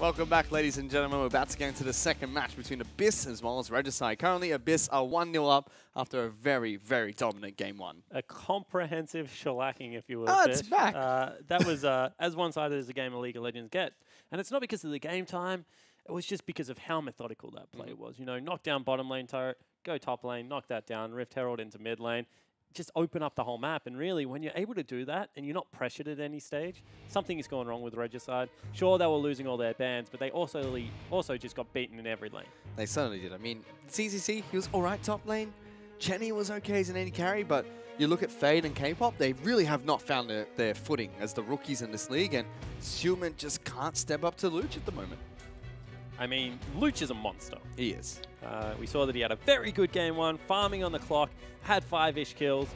Welcome back, ladies and gentlemen. We're about to get into the second match between Abyss as well as Regicide. Currently, Abyss are 1-0 up after a very, very dominant Game 1. A comprehensive shellacking, if you will. Oh, it's back. That was as one-sided as a game of League of Legends get. And it's not because of the game time. It was just because of how methodical that play was. You know, knock down bottom lane turret, go top lane, knock that down, Rift Herald into mid lane. Just open up the whole map. And really, when you're able to do that and you're not pressured at any stage, something is going wrong with Regicide. Sure, they were losing all their bans, but they also just got beaten in every lane. They certainly did. I mean, CCC, he was all right top lane. Chenny was okay as an AD carry, but you look at Fade and K-pop, they really have not found their footing as the rookies in this league, and Suman just can't step up to Luch at the moment. I mean, Luch is a monster. He is. We saw that he had a very good Game 1, farming on the clock, had 5-ish kills.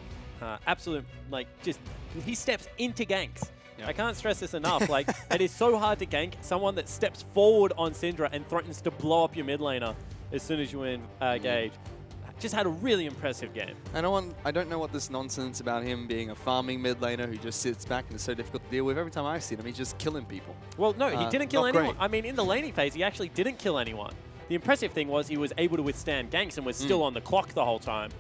Absolute, he steps into ganks. Yep. I can't stress this enough. It is so hard to gank someone that steps forward on Syndra and threatens to blow up your mid laner as soon as you engage. Just had a really impressive game. I don't know what this nonsense about him being a farming mid laner who just sits back and is so difficult to deal with. Every time I've seen him, he's just killing people. Well, no, he didn't kill anyone. Great. I mean, in the laning phase, he actually didn't kill anyone. The impressive thing was he was able to withstand ganks and was still on the clock the whole time.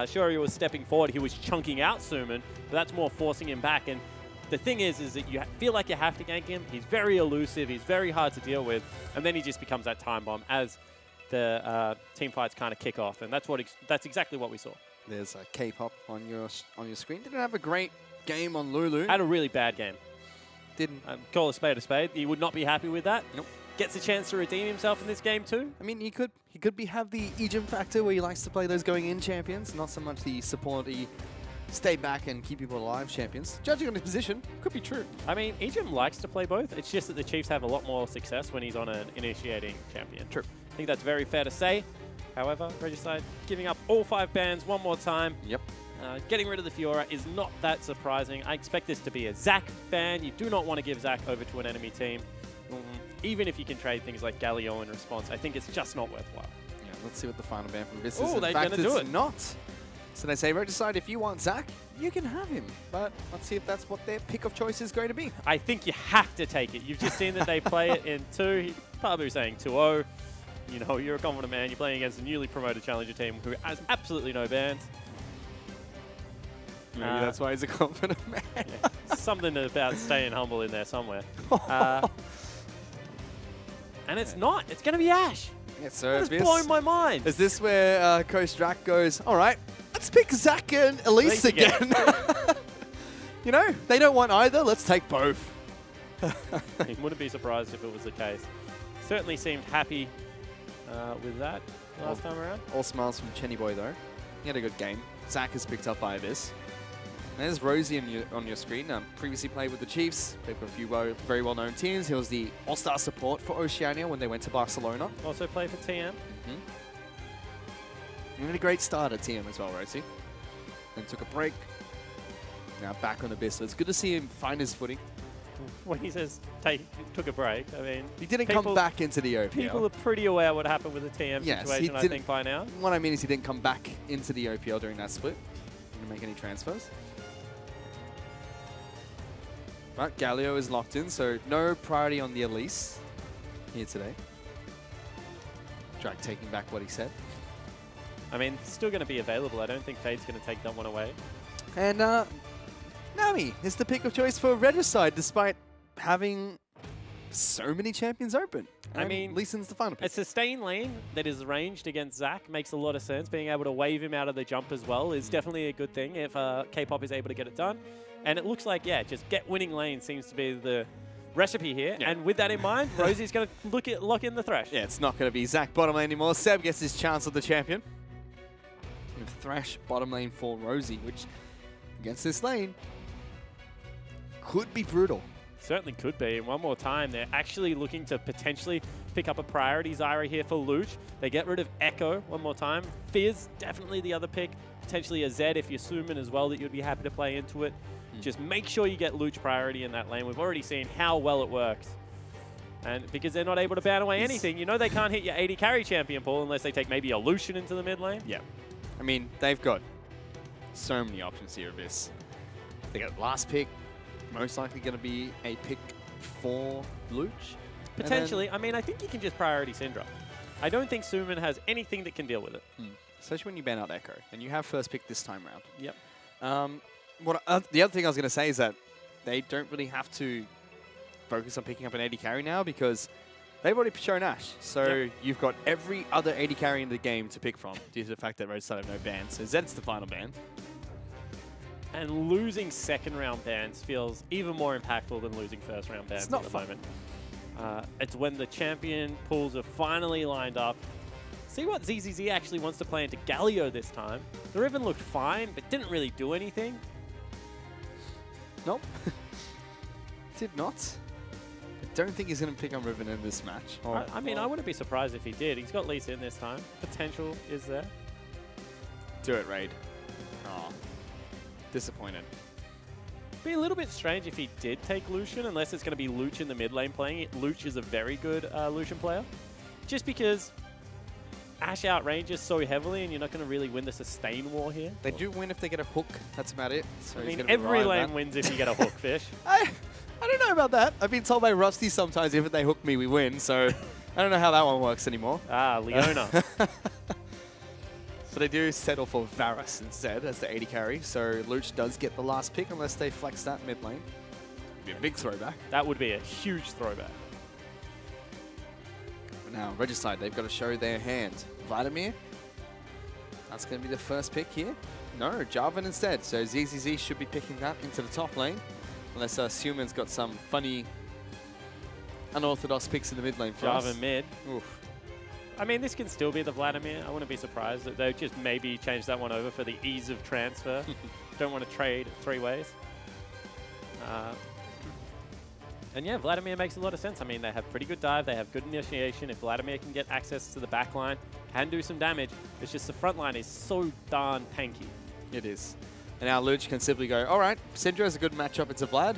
Sure, he was stepping forward. He was chunking out Suman, but that's more forcing him back. And the thing is that you feel like you have to gank him. He's very elusive. He's very hard to deal with. And then he just becomes that time bomb as the team fights kind of kick off, and that's exactly what we saw. There's a K-pop on your screen. Didn't have a great game on Lulu. Had a really bad game. Didn't call a spade a spade. He would not be happy with that. Nope. Gets a chance to redeem himself in this game too. I mean, he could have the Ejim factor where he likes to play those going in champions, not so much the supporty stay back and keep people alive champions. Judging on his position, could be true. I mean, Ejim likes to play both. It's just that the Chiefs have a lot more success when he's on an initiating champion. True. I think that's very fair to say. However, Regicide giving up all 5 bans one more time. Yep. Getting rid of the Fiora is not that surprising. I expect this to be a Zac ban. You do not want to give Zac over to an enemy team. Even if you can trade things like Galio in response, I think it's just not worthwhile. Yeah, let's see what the final ban from this is. Oh, they're going to do it. Not. So they say, Regicide, if you want Zac, you can have him. But let's see if that's what their pick of choice is going to be. I think you have to take it. You've just seen that they play it in 2. Pabu saying 2-0. You know, you're a confident man. You're playing against a newly promoted challenger team who has absolutely no bans. Maybe that's why he's a confident man. Yeah, something about staying humble in there somewhere. And it's not. It's going to be Ashe. Yeah, so it's blown my mind. Is this where Coach Drac goes, all right, let's pick Zac and Elise again. You know, they don't want either. Let's take both. He wouldn't be surprised if it was the case. Certainly seemed happy with that last time around. All smiles from Chenny Boy, though. He had a good game. Zac is picked up by Abyss. There's Rosie on your screen. Previously played with the Chiefs, played for a few very well-known teams. He was the all-star support for Oceania when they went to Barcelona. Also played for TM. He had a great start at TM as well, Rosie. Then took a break. Now back on Abyss. So it's good to see him find his footing. When he says took a break, I mean... He didn't come back into the OPL. People are pretty aware what happened with the TM situation, I think, by now. What I mean is he didn't come back into the OPL during that split. Didn't make any transfers. Right, Galio is locked in, so no priority on the Elise here today. Drag taking back what he said. I mean, it's still going to be available. I don't think Fade's going to take that one away. And Nami is the pick of choice for Regicide, despite having so many champions open. I mean, Lee Sin's the final pick. A sustain lane that is ranged against Zac makes a lot of sense. Being able to wave him out of the jump as well is definitely a good thing if K-pop is able to get it done. And it looks like, yeah, just get winning lane seems to be the recipe here. Yeah. And with that in mind, Rosie's going to lock in the Thresh. Yeah, it's not going to be Zac bottom lane anymore. Seb gets his chance of the champion. With Thresh bottom lane for Rosie, which against this lane could be brutal. Certainly could be. And one more time, they're actually looking to potentially pick up a priority Zyra here for Luch. They get rid of Echo one more time. Fizz, definitely the other pick. Potentially a Zed if you're Suman as well that you'd be happy to play into it. Just make sure you get Luch priority in that lane. We've already seen how well it works. And because they're not able to ban away anything, you know they can't hit your 80 carry champion pool unless they take maybe a Lucian into the mid lane. Yeah. I mean, they've got so many options here, Abyss. They got last pick, most likely going to be a pick for Luch. Potentially. I mean, I think you can just priority Syndra. I don't think Suman has anything that can deal with it. Especially when you ban out Echo, and you have first pick this time round. Yep. The other thing I was going to say is that they don't really have to focus on picking up an AD carry now because they've already shown Ash. So you've got every other AD carry in the game to pick from due to the fact that Regicide have no bans. So Zed's the final ban. And losing second round bans feels even more impactful than losing first round bans at the moment. It's when the champion pools are finally lined up. See what ZZZ actually wants to play into Galio this time. The Riven looked fine, but didn't really do anything. Nope. Did not. I don't think he's going to pick on Riven in this match. I mean, I wouldn't be surprised if he did. He's got Lee Sin this time. Potential is there. Do it, Raid. Oh. Disappointed. Be a little bit strange if he did take Lucian, unless it's going to be Luch in the mid lane playing it. Luch is a very good Lucian player. Just because Ash outranges so heavily and you're not going to really win the sustain war here. They do win if they get a hook. That's about it. So I mean, every lane wins if you get a hook, Fish. I don't know about that. I've been told by Rusty sometimes if they hook me, we win. So I don't know how that one works anymore. Ah, Leona. So they do settle for Varus instead as the AD carry. So Luch does get the last pick unless they flex that mid lane. Be a big throwback. That would be a huge throwback. But now, Regicide, they've got to show their hand. Vladimir, that's going to be the first pick here. No, Jarvan instead. So ZZZ should be picking that into the top lane. Unless Suman's got some funny, unorthodox picks in the mid lane for us. Jarvan mid. Oof. I mean, this can still be the Vladimir. I wouldn't be surprised that they just maybe change that one over for the ease of transfer. Don't want to trade 3 ways. And yeah, Vladimir makes a lot of sense. I mean, they have pretty good dive. They have good initiation. If Vladimir can get access to the back line, can do some damage. It's just the front line is so darn tanky. It is. And now Luch can simply go, all right, Syndra is a good matchup. It's a Vlad.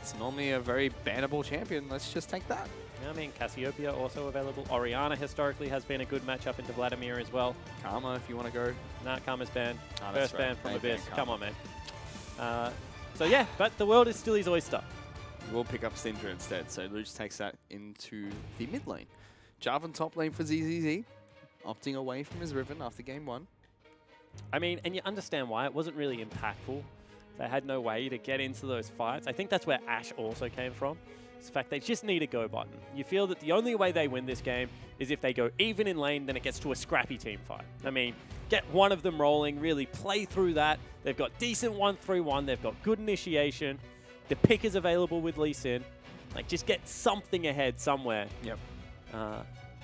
It's normally a very bannable champion. Let's just take that. I mean, Cassiopeia also available. Orianna historically has been a good matchup into Vladimir as well. Karma, if you want to go. Nah, Karma's banned. Oh, First right. ban from They Abyss. banned Come on, Karma. man. So yeah, but the world is still his oyster. We'll pick up Syndra instead. So Luch takes that into the mid lane. Jarvan top lane for ZZZ. Opting away from his Riven after game 1. I mean, and you understand why. It wasn't really impactful. They had no way to get into those fights. I think that's where Ash also came from. It's the fact they just need a go button. You feel that the only way they win this game is if they go even in lane, then it gets to a scrappy team fight. I mean, get one of them rolling, really play through that. They've got decent 1-3-1. They've got good initiation. The pick is available with Lee Sin. Like, just get something ahead somewhere. Yep.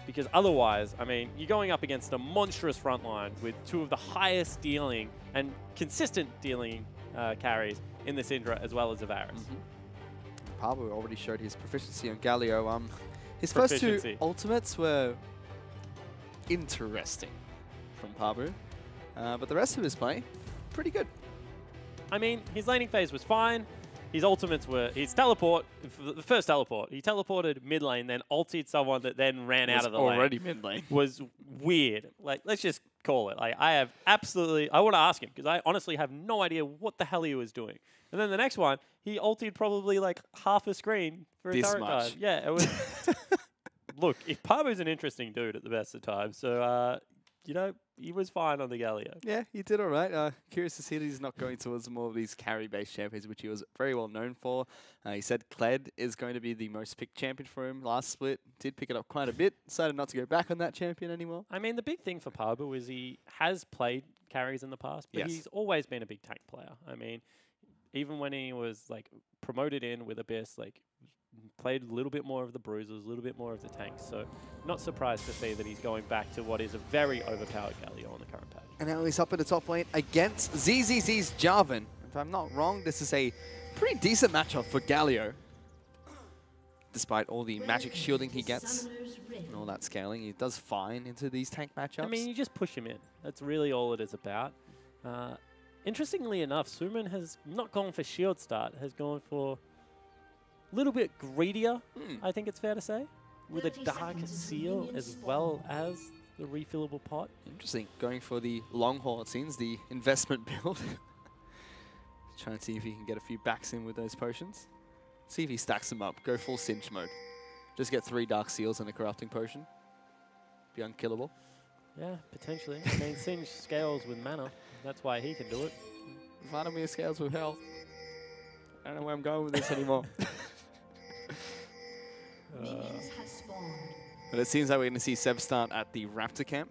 Because otherwise, I mean, you're going up against a monstrous front line with 2 of the highest dealing and consistent dealing carries in the Syndra as well as the Varus. Pablo already showed his proficiency on Galio. His first 2 ultimates were interesting from Pablo, but the rest of his play, pretty good. I mean, his laning phase was fine. His ultimates were, his teleport, the first teleport, he teleported mid lane, then ultied someone that then ran out of the lane. Already mid lane. Was weird. Like, let's just call it. Like, I want to ask him, because I honestly have no idea what the hell he was doing. And then the next one, he ultied probably like half a screen for a turret guard. Yeah, it was. Look, Pablo's an interesting dude at the best of times, so you know, he was fine on the Galio. Yeah, he did all right. Curious to see that he's not going towards more of these carry-based champions, which he was very well known for. He said Kled is going to be the most picked champion for him last split. Did pick it up quite a bit. Decided not to go back on that champion anymore. I mean, the big thing for Pablo is he has played carries in the past, but he's always been a big tank player. I mean, even when he was like promoted in with Abyss, like played a little bit more of the bruisers, a little bit more of the tanks. So not surprised to see that he's going back to what is a very overpowered Galio on the current patch. And now he's up in the top lane against ZZZ's Jarvan. If I'm not wrong, this is a pretty decent matchup for Galio. Despite all the magic shielding he gets and all that scaling, he does fine into these tank matchups. I mean, you just push him in. That's really all it is about. Interestingly enough, Suman has not gone for shield start, has gone for a little bit greedier, I think it's fair to say, with a dark seal as well as the refillable pot. Interesting. Going for the long haul, it seems, the investment build. Trying to see if he can get a few backs in with those potions. See if he stacks them up. Go full cinch mode. Just get 3 Dark Seals and a Corrupting Potion. Be unkillable. Yeah, potentially. I mean, Singe scales with mana. That's why he can do it. Vladimir scales with health. I don't know where I'm going with this anymore. But it seems like we're going to see Seb start at the Raptor camp.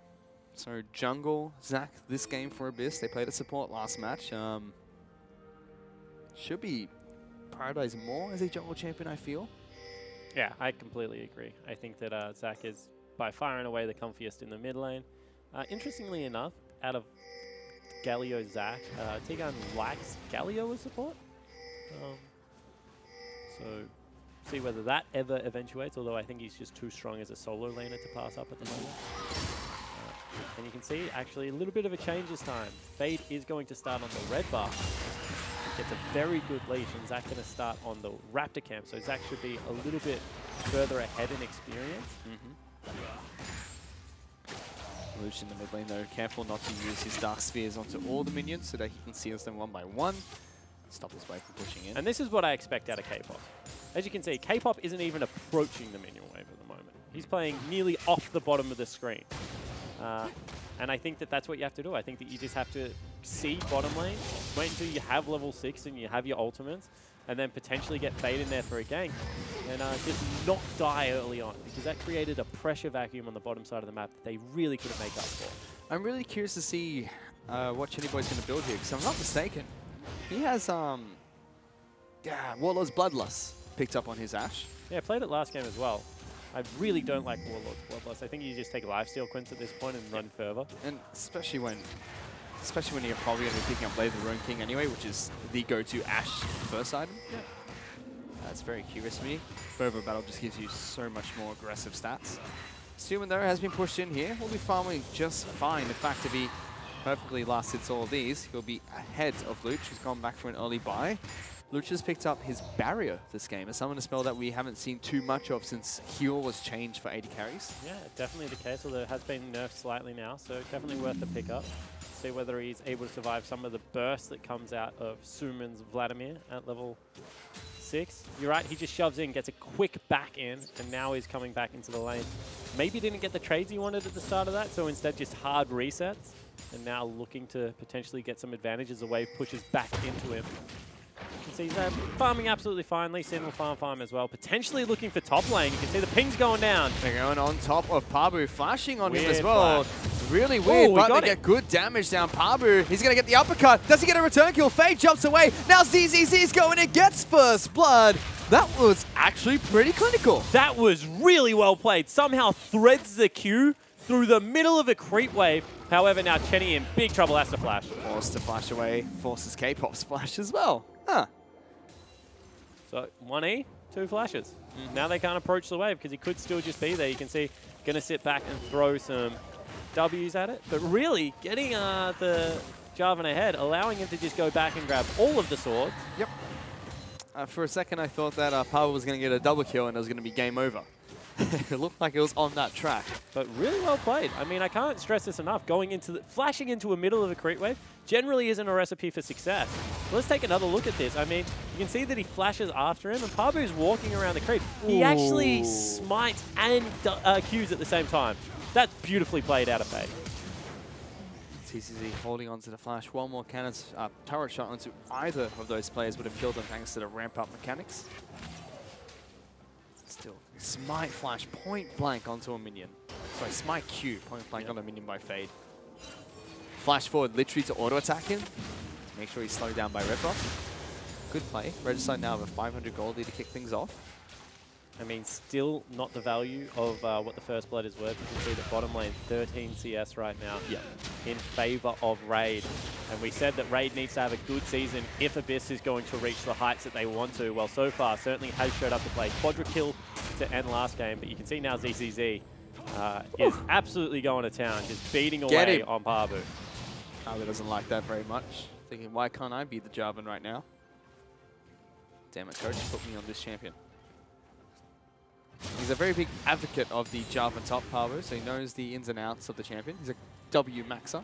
So jungle, Zach, this game for Abyss. They played a support last match. Should be prioritized more as a jungle champion, I feel. Yeah, I completely agree. I think that Zach is by far and away the comfiest in the mid lane. Interestingly enough, out of Galio Zach, Tigan likes Galio as support. So see whether that ever eventuates, although I think he's just too strong as a solo laner to pass up at the moment. And you can see actually a little bit of a change this time. Fade is going to start on the red buff. Gets a very good leash, and Zach going to start on the Raptor camp. So Zach should be a little bit further ahead in experience. Luch in the mid lane though, careful not to use his Dark Spheres onto all the minions so that he can seals them one by one. Stop his way from pushing in. And this is what I expect out of K-pop. As you can see, K-pop isn't even approaching the minion wave at the moment. He's playing nearly off the bottom of the screen. And I think that that's what you have to do. I think that you just have to see bottom lane, wait until you have level 6 and you have your ultimates, and then potentially get Fade in there for a gank. And just not die early on, because that created a pressure vacuum on the bottom side of the map that they really couldn't make up for. I'm really curious to see what Chenny Boy's going to build here, because if I'm not mistaken, he has Warlord's Bloodlust picked up on his Ashe. Yeah, played it last game as well. I really don't like Warlord's Bloodlust. I think you just take Lifesteal Quince at this point and run further. And especially when you're probably going to be picking up Blade of the Ruined King anyway, which is the go-to Ashe first item. Yeah. That's very curious to me. Further Battle just gives you so much more aggressive stats. Suman though has been pushed in here. Will be farming just fine. In fact, if he perfectly last hits all of these, he'll be ahead of Luch, who's gone back for an early buy. Luch has picked up his Barrier this game, a summon a spell that we haven't seen too much of since Heal was changed for 80 carries. Yeah, definitely the case, although it has been nerfed slightly now, so definitely worth the pickup. See whether he's able to survive some of the burst that comes out of Suman's Vladimir at level 6. You're right, he just shoves in, gets a quick back in, and now he's coming back into the lane. Maybe didn't get the trades he wanted at the start of that, so instead just hard resets, and now looking to potentially get some advantages. The wave pushes back into him. You can see he's farming absolutely fine. Lee Sin will farm as well. Potentially looking for top lane. You can see the ping's going down. They're going on top of Pabu, flashing on him as well. Flash. Really weird, but they get good damage down. Pabu, he's going to get the uppercut. Does he get a return kill? Fade jumps away. Now ZZZ's going and gets first blood. That was actually pretty clinical. That was really well played. Somehow threads the Q through the middle of a creep wave. However, now Chenny in big trouble, has to flash. Forced to flash away, forces K-pop splash as well. Huh. So 1E, 2 flashes. Now they can't approach the wave because he could still just be there. You can see, going to sit back and throw some W's at it. But really, getting the Jarvan ahead, allowing him to just go back and grab all of the swords. Yep. For a second, I thought that Power was going to get a double kill and it was going to be game over. It looked like it was on that track. But really well played. I mean, I can't stress this enough. Flashing into a middle of a creep wave generally isn't a recipe for success. Let's take another look at this. I mean, you can see that he flashes after him, and Pabu's walking around the creep. He actually smites and Qs at the same time. That's beautifully played out of Fade. TCZ holding on to the flash. One more cannon's turret shot onto either of those players would have killed them thanks to the ramp-up mechanics. Still, Smite flash point blank onto a minion. Sorry, Smite Q point blank on a minion by Fade. Flash forward literally to auto attack him. Make sure he's slowed down by Red Buff. Good play. Regicide now have a 500 gold lead to kick things off. I mean, still not the value of what the first blood is worth. You can see the bottom lane, 13 CS right now, in favor of Raid. And we said that Raid needs to have a good season if Abyss is going to reach the heights that they want to. Well, so far, certainly has showed up to play. Quadra kill to end last game, but you can see now ZZZ is absolutely going to town, just beating away on Pabu. Pabu doesn't like that very much. Thinking, why can't I be the Jarvan right now? Damn it, coach, put me on this champion. He's a very big advocate of the Jarvan top Pabu, so he knows the ins and outs of the champion. He's a W maxer.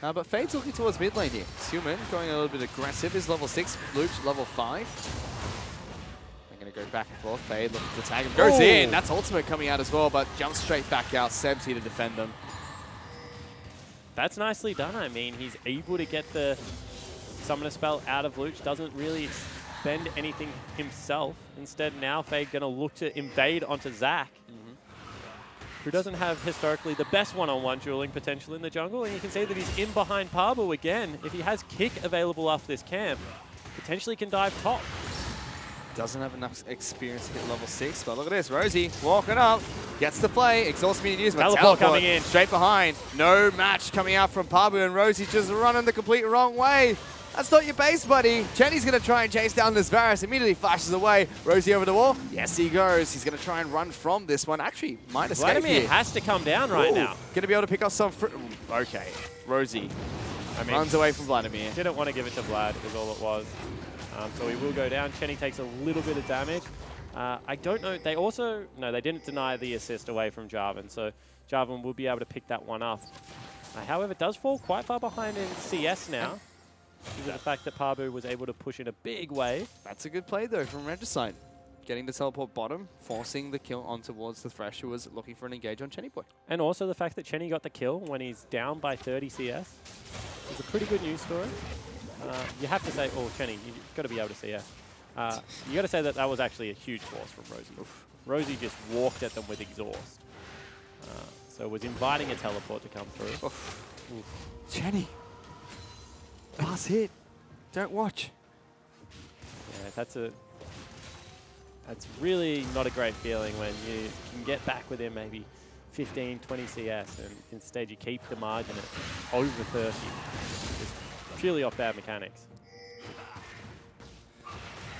But Fade's looking towards mid lane here. Suman going a little bit aggressive. Is level 6, Luch level 5. They're going to to go back and forth. Fade looking to tag him. Goes in. That's ultimate coming out as well, but jumps straight back out. Seb's here to defend them. That's nicely done. I mean, he's able to get the summoner spell out of Luch. Doesn't really expend anything himself. Instead, now Fade going to look to invade onto Zach, who doesn't have historically the best one-on-one dueling potential in the jungle. And you can see that he's in behind Pabu again. If he has kick available off this camp, potentially can dive top. Doesn't have enough experience to hit level 6, but look at this. Rosie walking up, gets the play, exhaust immediate use, but teleport coming in. Straight behind. No match coming out from Pabu, and Rosie just running the complete wrong way. That's not your base, buddy. Jenny's going to try and chase down this Varus, immediately flashes away. Rosie over the wall. Yes, he goes. He's going to try and run from this one. Actually, might escape Vladimir here. has to come down right now. Going to be able to pick up some fruit. Okay, Rosie runs away from Vladimir. Didn't want to give it to Vlad, is all it was. So he will go down. Chenny takes a little bit of damage. I don't know. They also... No, they didn't deny the assist away from Jarvan, so Jarvan will be able to pick that one up. However, it does fall quite far behind in CS now, due to the fact that Pabu was able to push in a big wave. That's a good play, though, from Regicide. Getting the teleport bottom, forcing the kill on towards the Thresh, who was looking for an engage on Chenny Boy. And also the fact that Chenny got the kill when he's down by 30 CS is a pretty good news story. You have to say, oh, Chenny, you've got to be able to CS. You got to say that that was actually a huge force from Rosie. Oof. Rosie just walked at them with exhaust. So was inviting a teleport to come through. Oof. Oof. Chenny. Last hit. Don't watch. Yeah, that's really not a great feeling when you can get back within maybe 15, 20 CS and instead you keep the margin at over 30. Just purely off bad mechanics.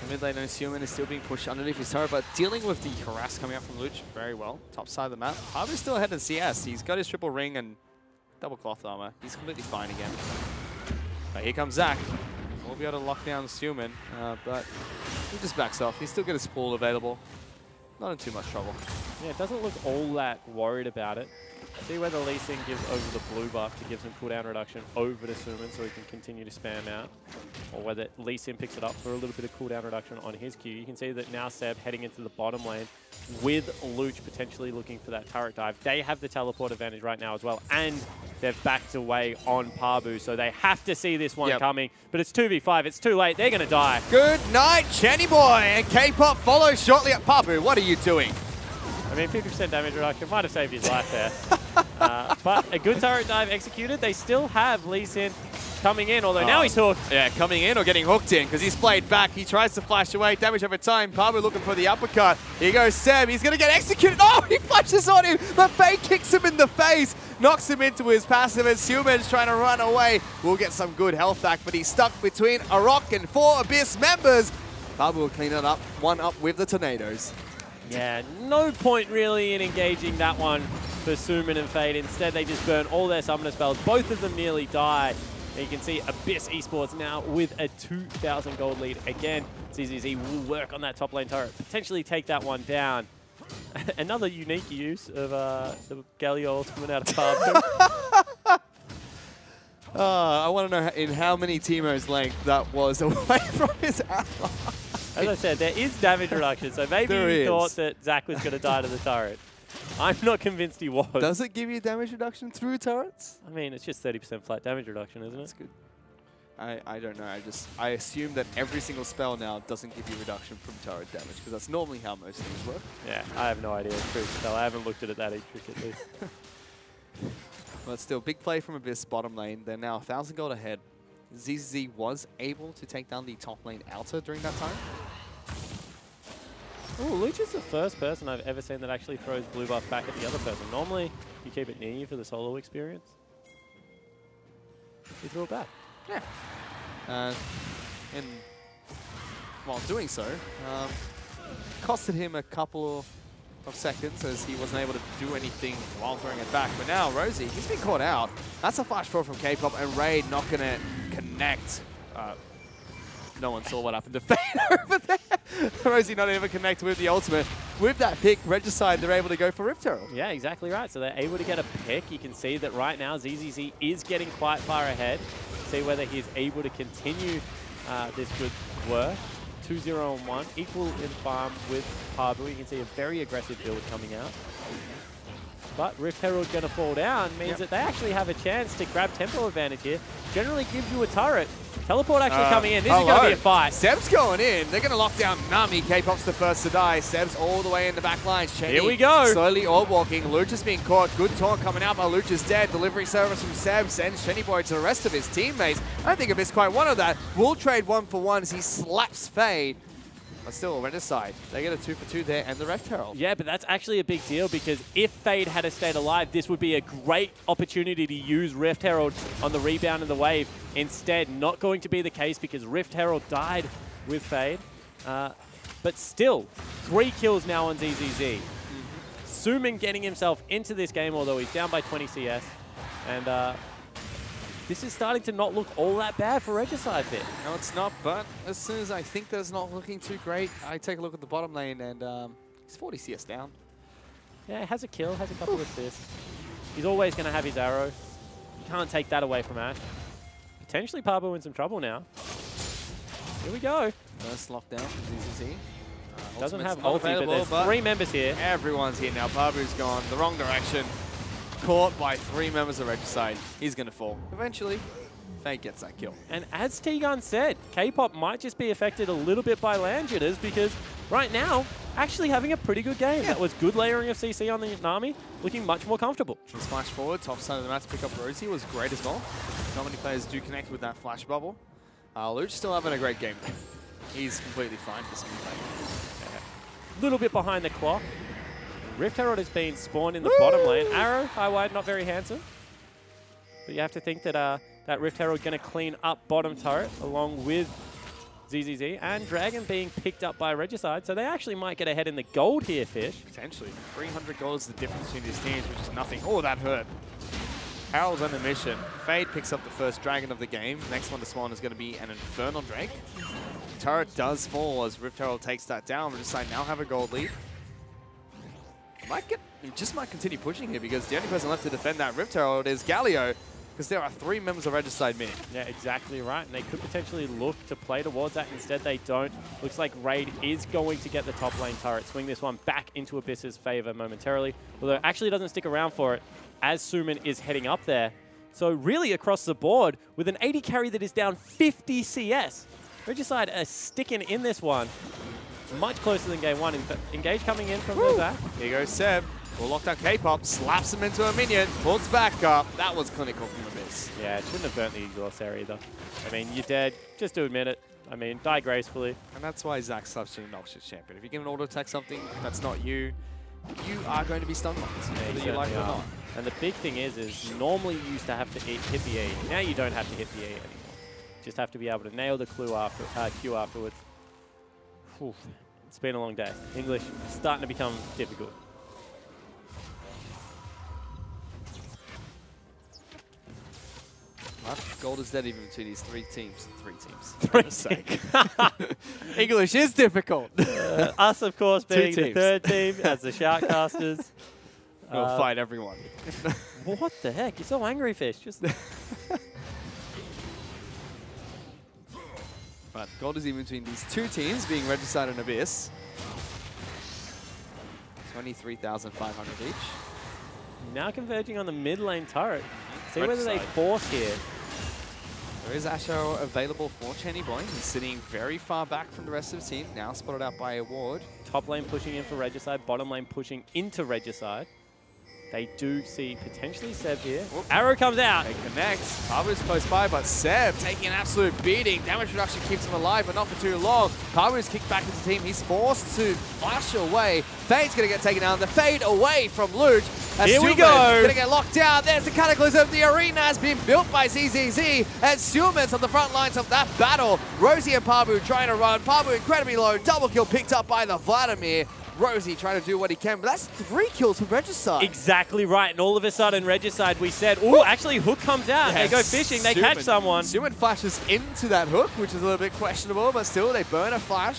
The mid lane Human is still being pushed underneath his turret, but dealing with the harass coming out from Luch very well. Top side of the map. Pabu's still ahead in CS. He's got his triple ring and double cloth armor. He's completely fine again. But here comes Zach. We'll be able to lock down Human, but he just backs off. He's still got his pool available. Not in too much trouble. Yeah, it doesn't look all that worried about it. See whether Lee Sin gives over the blue buff to give some cooldown reduction over to Suman so he can continue to spam out. Or whether Lee Sin picks it up for a little bit of cooldown reduction on his Q. You can see that now Seb heading into the bottom lane with Luch potentially looking for that turret dive. They have the teleport advantage right now as well. And they've backed away on Pabu. So they have to see this one coming. But it's 2v5. It's too late. They're going to die. Good night, Chenny Boy. And K-Pop follows shortly up. Pabu, what are you doing? I mean, 50% damage reduction might have saved his life there. But a good turret dive executed. They still have Lee Sin coming in, although now he's hooked. Yeah, coming in or getting hooked in because he's played back. He tries to flash away. Damage over time. Pabu looking for the uppercut. Here goes Seb. He's going to get executed. Oh, he flashes on him. But Faye kicks him in the face. Knocks him into his passive as Human's trying to run away. We'll get some good health back, but he's stuck between a rock and 4 Abyss members. Pabu will clean it up. One up with the Tornadoes. Yeah, no point really in engaging that one for Suman and Fade. Instead, they just burn all their summoner spells. Both of them nearly die. And you can see Abyss Esports now with a 2,000 gold lead. Again, ZZZ will work on that top lane turret, potentially take that one down. Another unique use of the Galio ultimate out of Pabu. I want to know in how many Teemo's length that was away from his ally. As I said, there is damage reduction, so maybe you thought that Zach was going to die to the turret. I'm not convinced he was. Does it give you damage reduction through turrets? I mean, it's just 30% flat damage reduction, isn't it? That's good. I don't know. I assume that every single spell now doesn't give you reduction from turret damage, because that's normally how most things work. Yeah, I have no idea. Truth to tell, I haven't looked at it that intricately. But still, big play from Abyss bottom lane. They're now 1,000 gold ahead. ZZ was able to take down the top lane outer during that time. Oh, Luch is the first person I've ever seen that actually throws blue buff back at the other person. Normally, you keep it near you for the solo experience. He threw it back. Yeah. And while doing so, costed him a couple of seconds as he wasn't able to do anything while throwing it back. But now Rosie, he's been caught out. That's a flash throw from K-Pop, and Raid not going to connect. No one saw what happened to Fade over there. Rosie not even connect with the ultimate. With that pick, Regicide, they're able to go for Rift Herald. Yeah, exactly right. So they're able to get a pick. You can see that right now ZZZ is getting quite far ahead. See whether he's able to continue this good work. 2-0 and 1. Equal in farm with Parbu. You can see a very aggressive build coming out. But Rift Herald going to fall down means that they actually have a chance to grab tempo advantage here. Generally gives you a turret. Teleport actually coming in. This is going to be a fight. Seb's going in. They're going to lock down Nami. K-Pop's the first to die. Seb's all the way in the back lines. Here we go. Slowly orb walking. Luch is being caught. Good taunt coming out, but Luch is dead. Delivery service from Seb sends Shenny Boy to the rest of his teammates. I think Abyss quite one of that. Will trade 1-for-1 as he slaps Fade. But still, Regicide, they get a 2-for-2 there and the Rift Herald. Yeah, but that's actually a big deal because if Fade had stayed alive, this would be a great opportunity to use Rift Herald on the rebound and the wave. Instead, not going to be the case because Rift Herald died with Fade. But still, 3 kills now on ZZZ. Suman getting himself into this game, although he's down by 20 CS. And this is starting to not look all that bad for Regicide there. No, it's not, but as soon as I think that's not looking too great, I take a look at the bottom lane and he's 40 CS down. Yeah, has a kill, has a couple of assists. He's always going to have his arrow. You can't take that away from Ash. Potentially Parbu in some trouble now. Here we go. First lockdown from ZZZ. Doesn't have ulti, but there's 3 members here. Everyone's here now. Parbu's gone the wrong direction. Caught by 3 members of Regicide. He's going to fall. Eventually, Fade gets that kill. And as T-Gun said, K-Pop might just be affected a little bit by land jitters because right now, actually having a pretty good game. Yeah. That was good layering of CC on the Nami, looking much more comfortable. His flash forward, top side of the map to pick up Rosie was great as well. Not many players do connect with that flash bubble. Luch still having a great game. He's completely fine for some play. A little bit behind the clock. Rift Herald has been spawned in the bottom lane. Arrow, high wide, not very handsome. But you have to think that that Rift Herald going to clean up bottom turret along with ZZZ and Dragon being picked up by Regicide. So they actually might get ahead in the gold here, Fish. Potentially. 300 gold is the difference between these teams, which is nothing. Oh, that hurt. Harold's on the mission. Fade picks up the first Dragon of the game. Next one to spawn is going to be an Infernal Drake. Turret does fall as Rift Herald takes that down. Regicide now have a gold lead. Just might continue pushing here because the only person left to defend that Rift Herald is Galio, because there are 3 members of Regicide mid. Yeah, exactly right. And they could potentially look to play towards that. Instead, they don't. Looks like Raid is going to get the top lane turret. Swing this one back into Abyss's favor momentarily. Although it actually doesn't stick around for it as Suman is heading up there. So really across the board, with an 80 carry that is down 50 CS, Regicide are sticking in this one. Much closer than game 1. Engage coming in from the back. Here goes Seb. Will lock down K-Pop, slaps him into a minion, pulls back up. That was clinical from Abyss. Yeah, it shouldn't have burnt the exhaust area either. I mean, you're dead. Just to admit it. I mean, die gracefully. And that's why Zach slaps you an obnoxious champion. If you get an auto attack something that's not you, you are going to be stun locked, whether you like it or not. And the big thing is normally you used to have to hit the E. Now you don't have to hit the E anymore. Just have to be able to nail the Q afterwards. Whew. It's been a long day. English starting to become difficult. Gold is dead even between these 3 teams. 3 teams. English is difficult. Us, of course, being the 3rd team as the Sharkcasters. We'll fight everyone. What the heck? You're so angry, Fish. Just. But gold is even between these 2 teams, being Regicide and Abyss. 23,500 each. Now converging on the mid lane turret. See Regicide. whether they force here. There is Asho available for Chenny Boy. He's sitting very far back from the rest of the team, now spotted out by a ward. Top lane pushing in for Regicide, bottom lane pushing into Regicide. They do see potentially Seb here. Whoop. Arrow comes out. They connect. Parbu's close by, but Seb taking an absolute beating. Damage reduction keeps him alive, but not for too long. Parbu's kicked back into the team. He's forced to flash away. Fade's going to get taken down. The Fade away from Luch. Here we go. Going to get locked down. There's the Cataclysm. The arena has been built by ZZZ. And Suman's on the front lines of that battle. Rosie and Parbu trying to run. Parbu incredibly low. Double kill picked up by the Vladimir. Rosie trying to do what he can, but that's 3 kills for Regicide. Exactly right, and all of a sudden, Regicide, we said, ooh, actually, Hook comes out. Yes. They go fishing, they catch someone. Suman flashes into that Hook, which is a little bit questionable, but still, they burn a flash.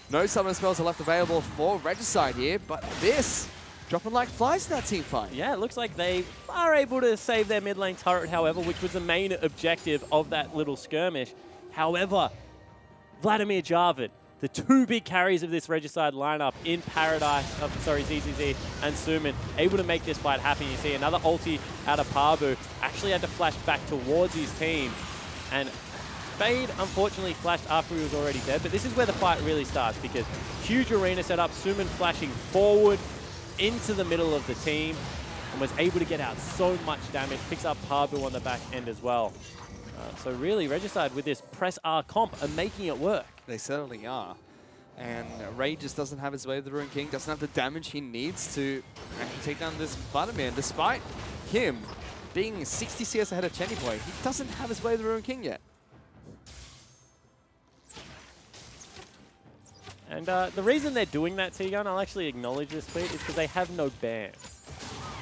No summon spells are left available for Regicide here, but this dropping like flies in that team fight. Yeah, it looks like they are able to save their mid lane turret, however, which was the main objective of that little skirmish. However, Vladimir Jarvan the two big carries of this Regicide lineup in Paradise, ZZZ and Suman, able to make this fight happen. You see another ulti out of Pabu, actually had to flash back towards his team, and Fade unfortunately flashed after he was already dead, but this is where the fight really starts, because huge arena setup, Suman flashing forward into the middle of the team, and was able to get out so much damage, picks up Pabu on the back end as well. So really, Regicide with this press R comp are making it work. They certainly are. And Ray just doesn't have his way of the Ruined King, doesn't have the damage he needs to actually take down this Vladimir. Despite him being 60 CS ahead of Chenny Boy, he doesn't have his way of the Ruined King yet. And the reason they're doing that, T-Gun, I'll actually acknowledge this tweet, is because they have no bans.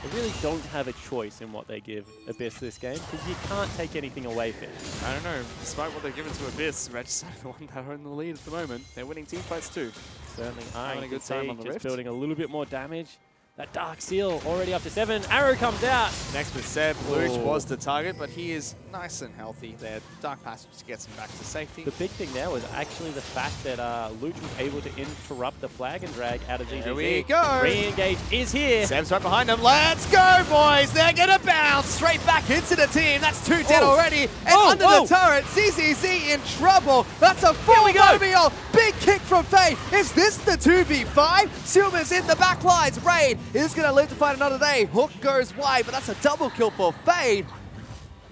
They really don't have a choice in what they give Abyss this game, because you can't take anything away from it. I don't know. Despite what they've given to Abyss, Regicide are the one that are in the lead at the moment. They're winning team fights too. Certainly are. Having a good time on the Just Rift. building a little bit more damage. That Dark Seal already up to 7. Arrow comes out. Next with Seb, Luch was the target, but he is nice and healthy there. Dark Passage gets him back to safety. The big thing there was actually the fact that Luch was able to interrupt the flag and drag out of ZZZ. Here we go. Re-engage is here. Seb's right behind him. Let's go, boys. They're going to bounce straight back into the team. That's 2 dead already. And under the turret, ZZZ in trouble. That's a full Romeo. Big kick from Fade. Is this the 2v5? Silver's in the back lines. Raid is going to live to fight another day. Hook goes wide, but that's a double kill for Fade.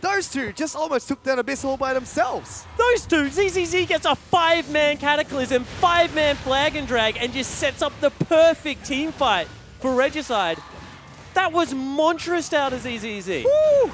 Those two just almost took down Abyss all by themselves. Those two, ZZZ gets a 5-man Cataclysm, 5-man flag and drag, and just sets up the perfect team fight for Regicide. That was monstrous out of ZZZ. Woo!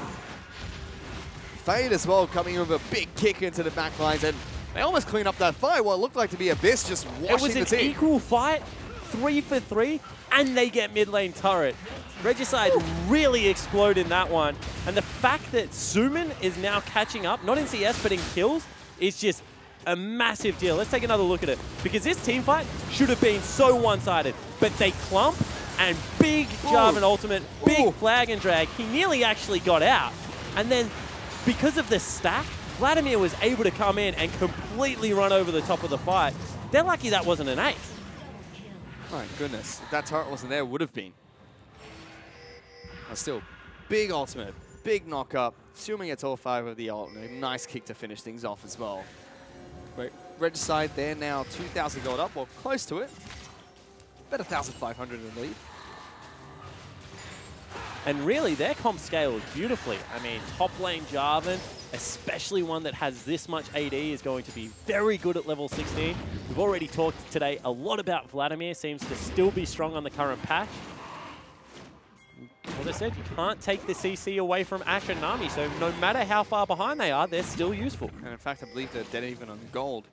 Fade as well coming with a big kick into the back lines, and they almost clean up that fight. What looked like to be Abyss just washing the team. It was an equal fight, 3 for 3, and they get mid lane turret. Regicide really explode in that one. And the fact that Suman is now catching up, not in CS, but in kills, is just a massive deal. Let's take another look at it. Because this team fight should have been so one-sided. But they clump, and big Jarvan ultimate, big flag and drag. He nearly actually got out. And then, because of the stack, Vladimir was able to come in and completely run over the top of the fight. They're lucky that wasn't an ace. My goodness, if that turret wasn't there, would have been. But still, big ultimate, big knock up. Assuming it's all 5 of the ultimate. Nice kick to finish things off as well. Great. Regicide, they're now 2,000 gold up, or close to it. About 1,500 in the lead. And really, their comp scales beautifully. I mean, top lane Jarvan, especially one that has this much AD, is going to be very good at level 16. We've already talked today a lot about Vladimir, seems to still be strong on the current patch. As I said, you can't take the CC away from Ashe and Nami, so no matter how far behind they are, they're still useful. And in fact, I believe they're dead even on gold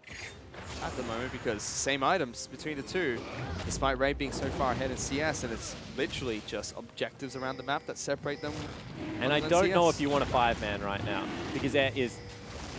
at the moment, because same items between the two, despite Raid being so far ahead in CS, and it's literally just objectives around the map that separate them. And I don't know if you want a 5-man right now, because there is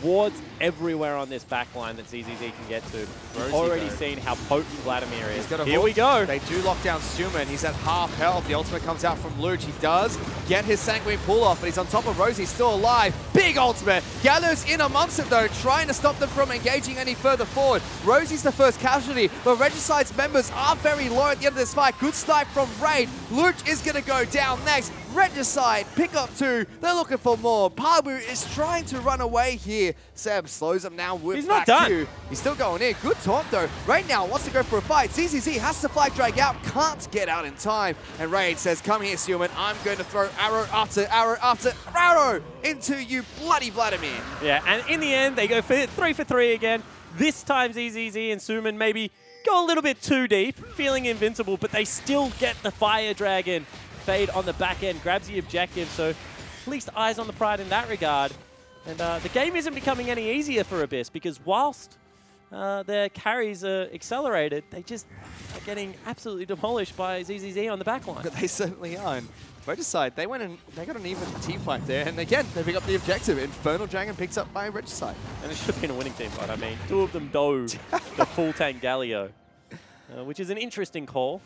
wards everywhere on this back line that ZZZ can get to. We've already seen how potent Vladimir is. Here we go. They do lock down Suman. He's at half health. The ultimate comes out from Luch. He does get his Sanguine pull off, but he's on top of Rosie. He's still alive. Big ultimate. Gallows in amongst it though, trying to stop them from engaging any further forward. Rosie's the first casualty, but Regicide's members are very low at the end of this fight. Good snipe from Raid. Luch is going to go down next. Regicide pick up 2. They're looking for more. Pabu is trying to run away here. Seb slows him now with not done. He's still going in. Good talk though. Right now wants to go for a fight. ZZZ has to flag drag out. Can't get out in time. And Raid says, come here, Suman. I'm going to throw arrow after arrow into you, bloody Vladimir. Yeah, and in the end, they go for 3 for 3 again. This time ZZZ and Suman maybe go a little bit too deep, feeling invincible, but they still get the fire dragon. Fade on the back end, grabs the objective, so at least eyes on the pride in that regard. And the game isn't becoming any easier for Abyss, because whilst their carries are accelerated, they just are getting absolutely demolished by ZZZ on the back line. But they certainly are. And Regicide, they went and they got an even team fight there, and again, they pick up the objective. Infernal Dragon picks up by Regicide. And it should have been a winning team fight. I mean, 2 of them dove the full tank Galio, which is an interesting call.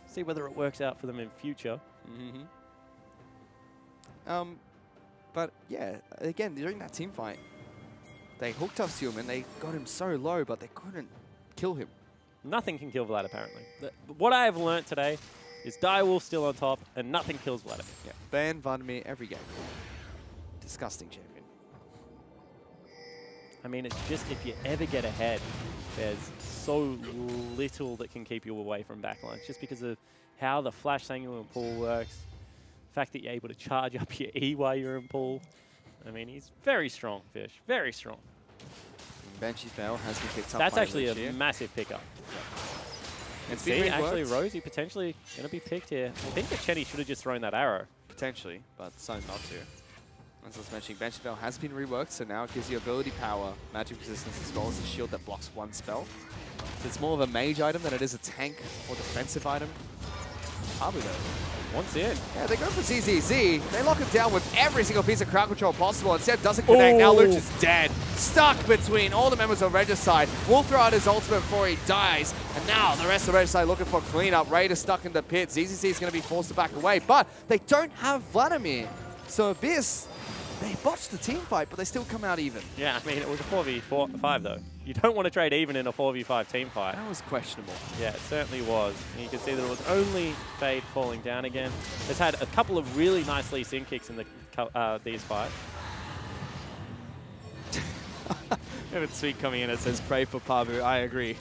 See whether it works out for them in future. But yeah, again, during that team fight, they hooked up Suman. They got him so low, but they couldn't kill him. Nothing can kill Vlad, apparently. What I have learnt today is Direwolf still on top, and nothing kills Vladimir. Yeah, ban Vladimir every game. Disgusting champion. I mean, it's just if you ever get ahead, there's so little that can keep you away from backlines, just because of how the flash single and pull works. The fact that you're able to charge up your E while you're in pull. I mean, he's very strong, Fish. Very strong. Banshee Fail has been picked up. That's actually a massive pickup. It's see, actually, Rosie potentially going to be picked here. I think that Chenny should have just thrown that arrow. Potentially, but so not to. As I was mentioning, Banshee Fail has been reworked, so now it gives you ability power, magic resistance, as well as a shield that blocks one spell. So it's more of a mage item than it is a tank or defensive item. Probably though. Once in. Yeah, they go for ZZZ. They lock him down with every single piece of crowd control possible. Instead, doesn't connect. Now Luch is dead. Stuck between all the members of Regicide. Will throw out his ultimate before he dies. And now the rest of Regicide looking for cleanup. Raider stuck in the pit. ZZZ is going to be forced to back away. But they don't have Vladimir. So Abyss, they botched the team fight, but they still come out even. Yeah, I mean, it was a 4v5 though. You don't want to trade even in a 4v5 team fight. That was questionable. Yeah, it certainly was. And you can see that it was only Fade falling down again. It's had a couple of really nice Lee Sin kicks in these fights. Evan Sweet coming in and says, pray for Pabu. I agree.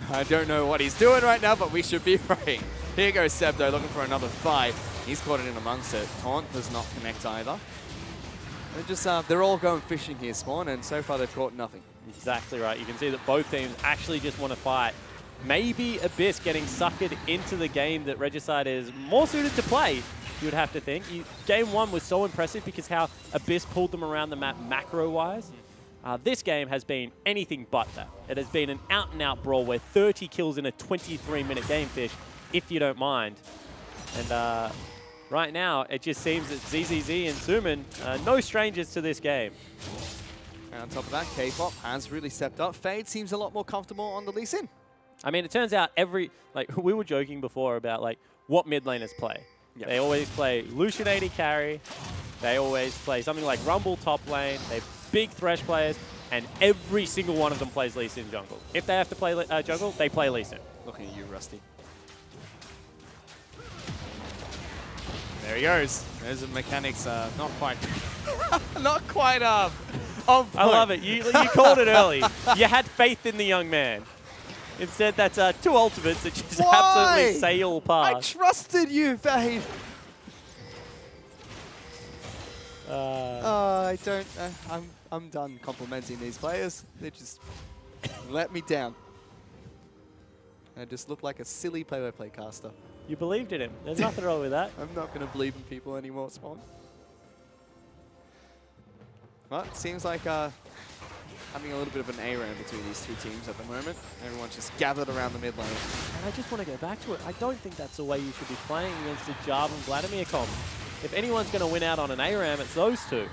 I don't know what he's doing right now, but we should be praying. Here goes Sebdo looking for another fight. He's caught it in amongst it. Taunt does not connect either. They're all going fishing here, Spawn, and so far they've caught nothing. Exactly right. You can see that both teams actually just want to fight. Maybe Abyss getting suckered into the game that Regicide is more suited to play, you would have to think. Game 1 was so impressive because how Abyss pulled them around the map macro-wise. This game has been anything but that. It has been an out-and-out brawl where 30 kills in a 23-minute game, Fish, if you don't mind. And right now, it just seems that ZZZ and Suman are no strangers to this game. And on top of that, K-pop has really stepped up. Fade seems a lot more comfortable on the Lee Sin. I mean, it turns out we were joking before about what mid laners play. Yep. They always play Lucian AD carry. They always play something like Rumble top lane. They're big Thresh players, and every single one of them plays Lee Sin jungle. If they have to play jungle, they play Lee Sin. Looking at you, Rusty. There he goes. There's the mechanics, not quite, not quite on point. I love it. You called it early. You had faith in the young man. Instead, that's two ultimates that just absolutely sail past. I trusted you, Fade. I don't. I'm done complimenting these players. They just let me down. I just look like a silly play-by-play caster. You believed in him. There's nothing wrong with that. I'm not going to believe in people anymore, Spawn. Well, it seems like having a little bit of an A-round between these two teams at the moment. Everyone's just gathered around the mid lane. And I just want to go back to it. I don't think that's the way you should be playing against the Jarvan and Vladimir comp. If anyone's going to win out on an A-ram, it's those two.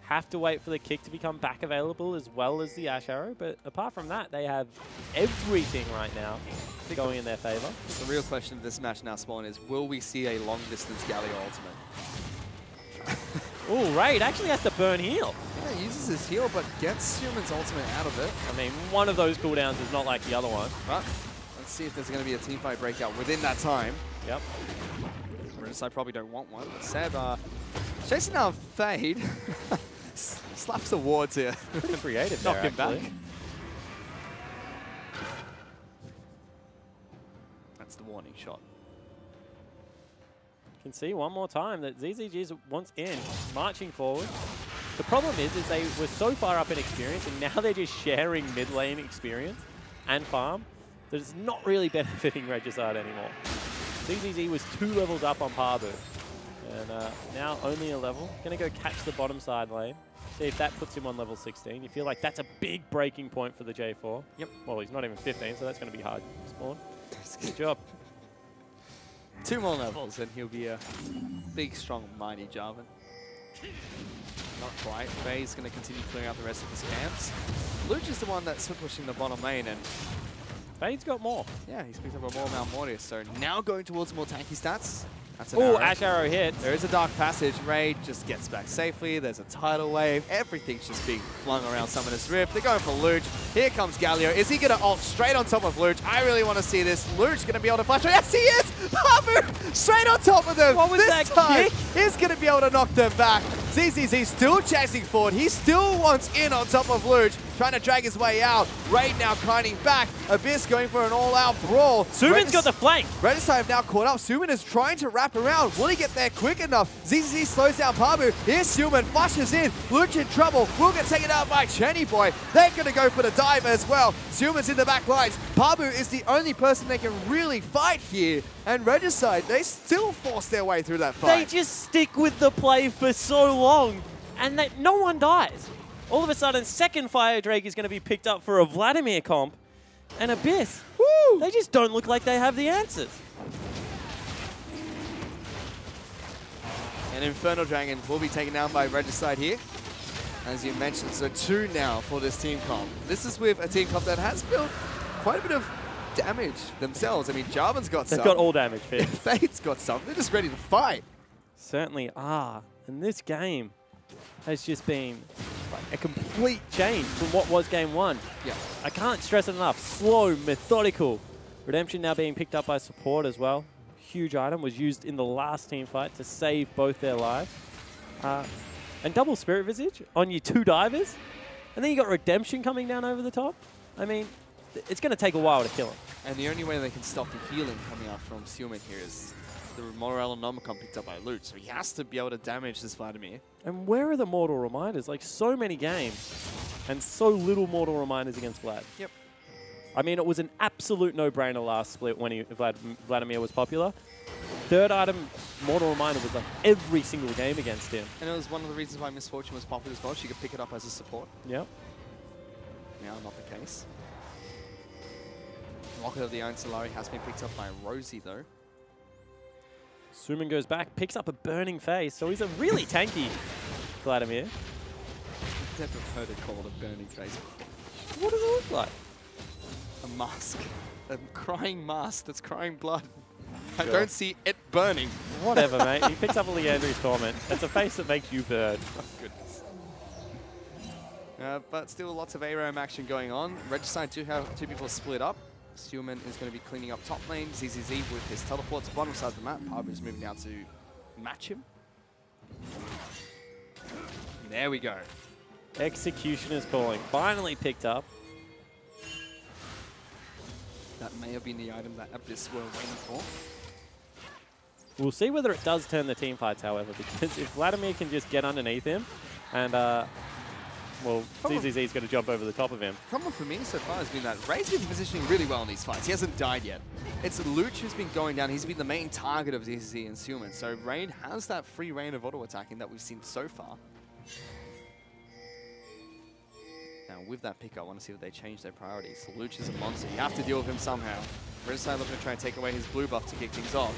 Have to wait for the kick to become back available as well as the Ash Arrow, but apart from that, they have everything right now going in their favor. The real question of this match now, Spawn, is will we see a long-distance Galio ultimate? Oh, Raid actually has to burn heal. Yeah, he uses his heal, but gets Human's ultimate out of it. I mean, one of those cooldowns is not like the other one. But let's see if there's going to be a teamfight breakout within that time. Yep. I probably don't want one. Seb chasing down Fade. Slaps the wards here. Pretty creative there, Knock him back. That's the warning shot. You can see one more time that ZZG's once in, marching forward. The problem is they were so far up in experience, and now they're just sharing mid lane experience and farm that it's not really benefiting Regicide anymore. ZZZ was 2 levels up on Pabu, and now only a level. Gonna go catch the bottom side lane. See if that puts him on level 16. You feel like that's a big breaking point for the J4. Yep. Well, he's not even 15, so that's going to be hard to spawn. Good job. 2 more levels and he'll be a big, strong, mighty Jarvan. Not quite. Faye's going to continue clearing out the rest of his camps. Luch is the one that's pushing the bottom lane, and Fade's got more. Yeah, he's picked up a more amount Mortis. So now going towards more tanky stats. That's an Oh, arrow. Ash Arrow hits. There is a Dark Passage. Raid just gets back safely. There's a Tidal Wave. Everything's just being flung around Summoner's Rift. They're going for Luch. Here comes Galio. Is he going to ult straight on top of Luch? I really want to see this. Luch going to be able to flash. Yes, he is! Pabu straight on top of them. What was this that time, kick? he's going to be able to knock them back. ZZZ still chasing forward. He still wants in on top of Luch. Trying to drag his way out. Raid now grinding back. Abyss going for an all-out brawl. Suman's got the flank. Regicide have now caught up. Suman is trying to wrap around. Will he get there quick enough? ZZZ slows down Pabu. Here's Suman, flashes in. Luch in trouble. Will get taken out by Chenny Boy. They're going to go for the dive as well. Suman's in the back lines. Pabu is the only person they can really fight here. And Regicide, they still force their way through that They fight. just stick with the play for so long, and no one dies. All of a sudden, second Fire Drake is going to be picked up for a Vladimir comp, and Abyss. Woo! They just don't look like they have the answers. And Infernal Dragon will be taken down by Regicide here. As you mentioned, so 2 now for this team comp. This is with a team comp that has built quite a bit of damage themselves. I mean, Jarvan's got some. They've got all damage, Fizz. Fade's got some. They're just ready to fight. Certainly are. And this game has just been like a complete change from what was game 1. Yeah. I can't stress it enough. Slow, methodical. Redemption now being picked up by support as well. Huge item was used in the last team fight to save both their lives. And double Spirit Visage on your 2 divers. And then you got Redemption coming down over the top. I mean, it's going to take a while to kill him. And the only way they can stop the healing coming out from Suman here is the Morellonomicon picked up by Luch. So he has to be able to damage this Vladimir. And where are the Mortal Reminders? Like, so many games and so little Mortal Reminders against Vlad. Yep. I mean, it was an absolute no-brainer last split when Vladimir was popular. Third item, Mortal Reminder, was like every single game against him. And it was one of the reasons why Misfortune was popular as well. She could pick it up as a support. Yep. Now, not the case. Rocket of the Iron Solari has been picked up by Rosie, though. Suman goes back, picks up a burning face, so he's a really tanky Vladimir. I've never heard it called a burning face before. What does it look like? A mask. A crying mask that's crying blood. I Sure. don't see it burning. Whatever, mate. He picks up a Leandri's Torment. It's a face that makes you burn. Oh, goodness. But still lots of ARAM action going on. Regicide do have 2 people split up. Suman is going to be cleaning up top lane. ZZZ with his teleports bottom side of the map. Pabu's moving down to match him. There we go. Executioner's Calling. Finally picked up. That may have been the item that Abyss were waiting for. We'll see whether it does turn the team fights, however, because if Vladimir can just get underneath him and, well, ZZZ's going to jump over the top of him. Problem for me so far has been that Raid's been positioning really well in these fights. He hasn't died yet. It's Luch who's been going down. He's been the main target of ZZZ and Suman. So Raid has that free reign of auto attacking that we've seen so far. Now with that pick, I want to see if they change their priorities. Luch is a monster. You have to deal with him somehow. Regicide looking to try and take away his blue buff to kick things off.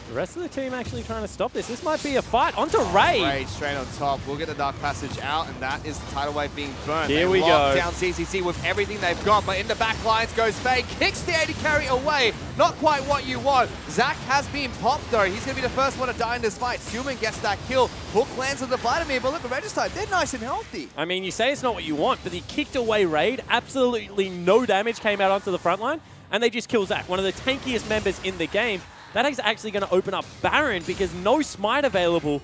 The rest of the team actually trying to stop this. This might be a fight. Onto Raid. Raid straight on top. We'll get the Dark Passage out, and that is the Tidal Wave being burned. Here they we lock go. down CCC with everything they've got, but in the back lines goes Fade, kicks the AD carry away. Not quite what you want. Zac has been popped, though. He's going to be the first one to die in this fight. Suman gets that kill. Hook lands on the Vladimir, but look at Regicide. They're nice and healthy. I mean, you say it's not what you want, but he kicked away Raid. Absolutely no damage came out onto the front line, and they just kill Zac, one of the tankiest members in the game. That is actually going to open up Baron because no smite available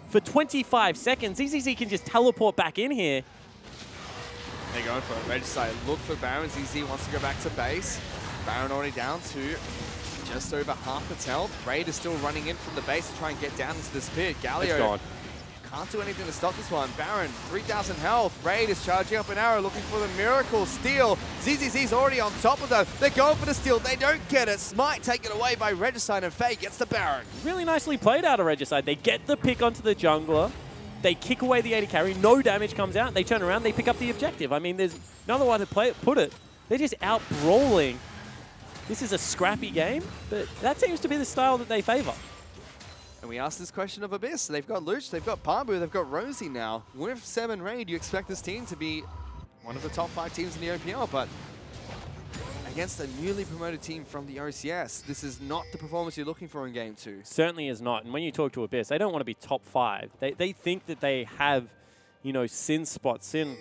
for 25 seconds. ZZZ can just teleport back in here. They're going for it. Regicide look for Baron. ZZ wants to go back to base. Baron already down to just over half its health. Raid is still running in from the base to try and get down into this pit. It's Galio gone. can't do anything to stop this one. Baron, 3,000 health. Raid is charging up an arrow, looking for the miracle steal. ZZZ's already on top of them. They're going for the steal. They don't get it. Smite taken away by Regicide, and Faye gets the Baron. Really nicely played out of Regicide. They get the pick onto the jungler. They kick away the AD carry. No damage comes out. They turn around. They pick up the objective. I mean, there's no other way to put it. They're just out-brawling. This is a scrappy game, but that seems to be the style that they favor. And we asked this question of Abyss. They've got Luch, they've got Pabu, they've got Rosie now. With 7 Raid, you expect this team to be one of the top 5 teams in the OPL, but against a newly promoted team from the OCS. This is not the performance you're looking for in Game 2. Certainly is not. And when you talk to Abyss, they don't want to be top 5. They think that they have, you know, Sin spot. Sin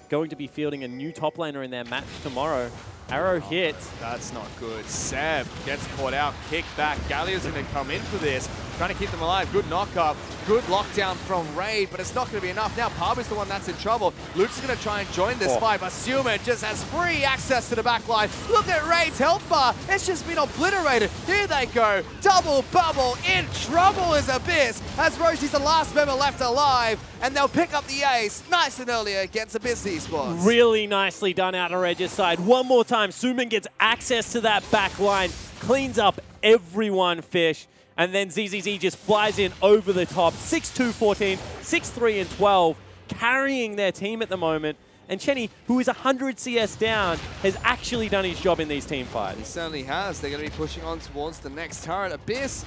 going to be fielding a new top laner in their match tomorrow. Arrow hits. That's not good. Seb gets caught out, kicked back. Gallia's going to come in for this, trying to keep them alive. Good knock-up, good lockdown from Raid, but it's not going to be enough. Now Parbu's the one that's in trouble. Luke's going to try and join this fight, but Suman just has free access to the back line. Look at Raid's health bar. It's just been obliterated. Here they go. Double bubble. In trouble is Abyss, as Rosie's the last member left alive, and they'll pick up the ace nice and early against Abyss Esports. Really nicely done out of Regicide. One more time, Suman gets access to that back line, cleans up everyone, Fish, and then ZZZ just flies in over the top. 6-2-14, 6-3-12, carrying their team at the moment. And Chenny, who is 100 CS down, has actually done his job in these team fights. He certainly has. They're going to be pushing on towards the next turret. Abyss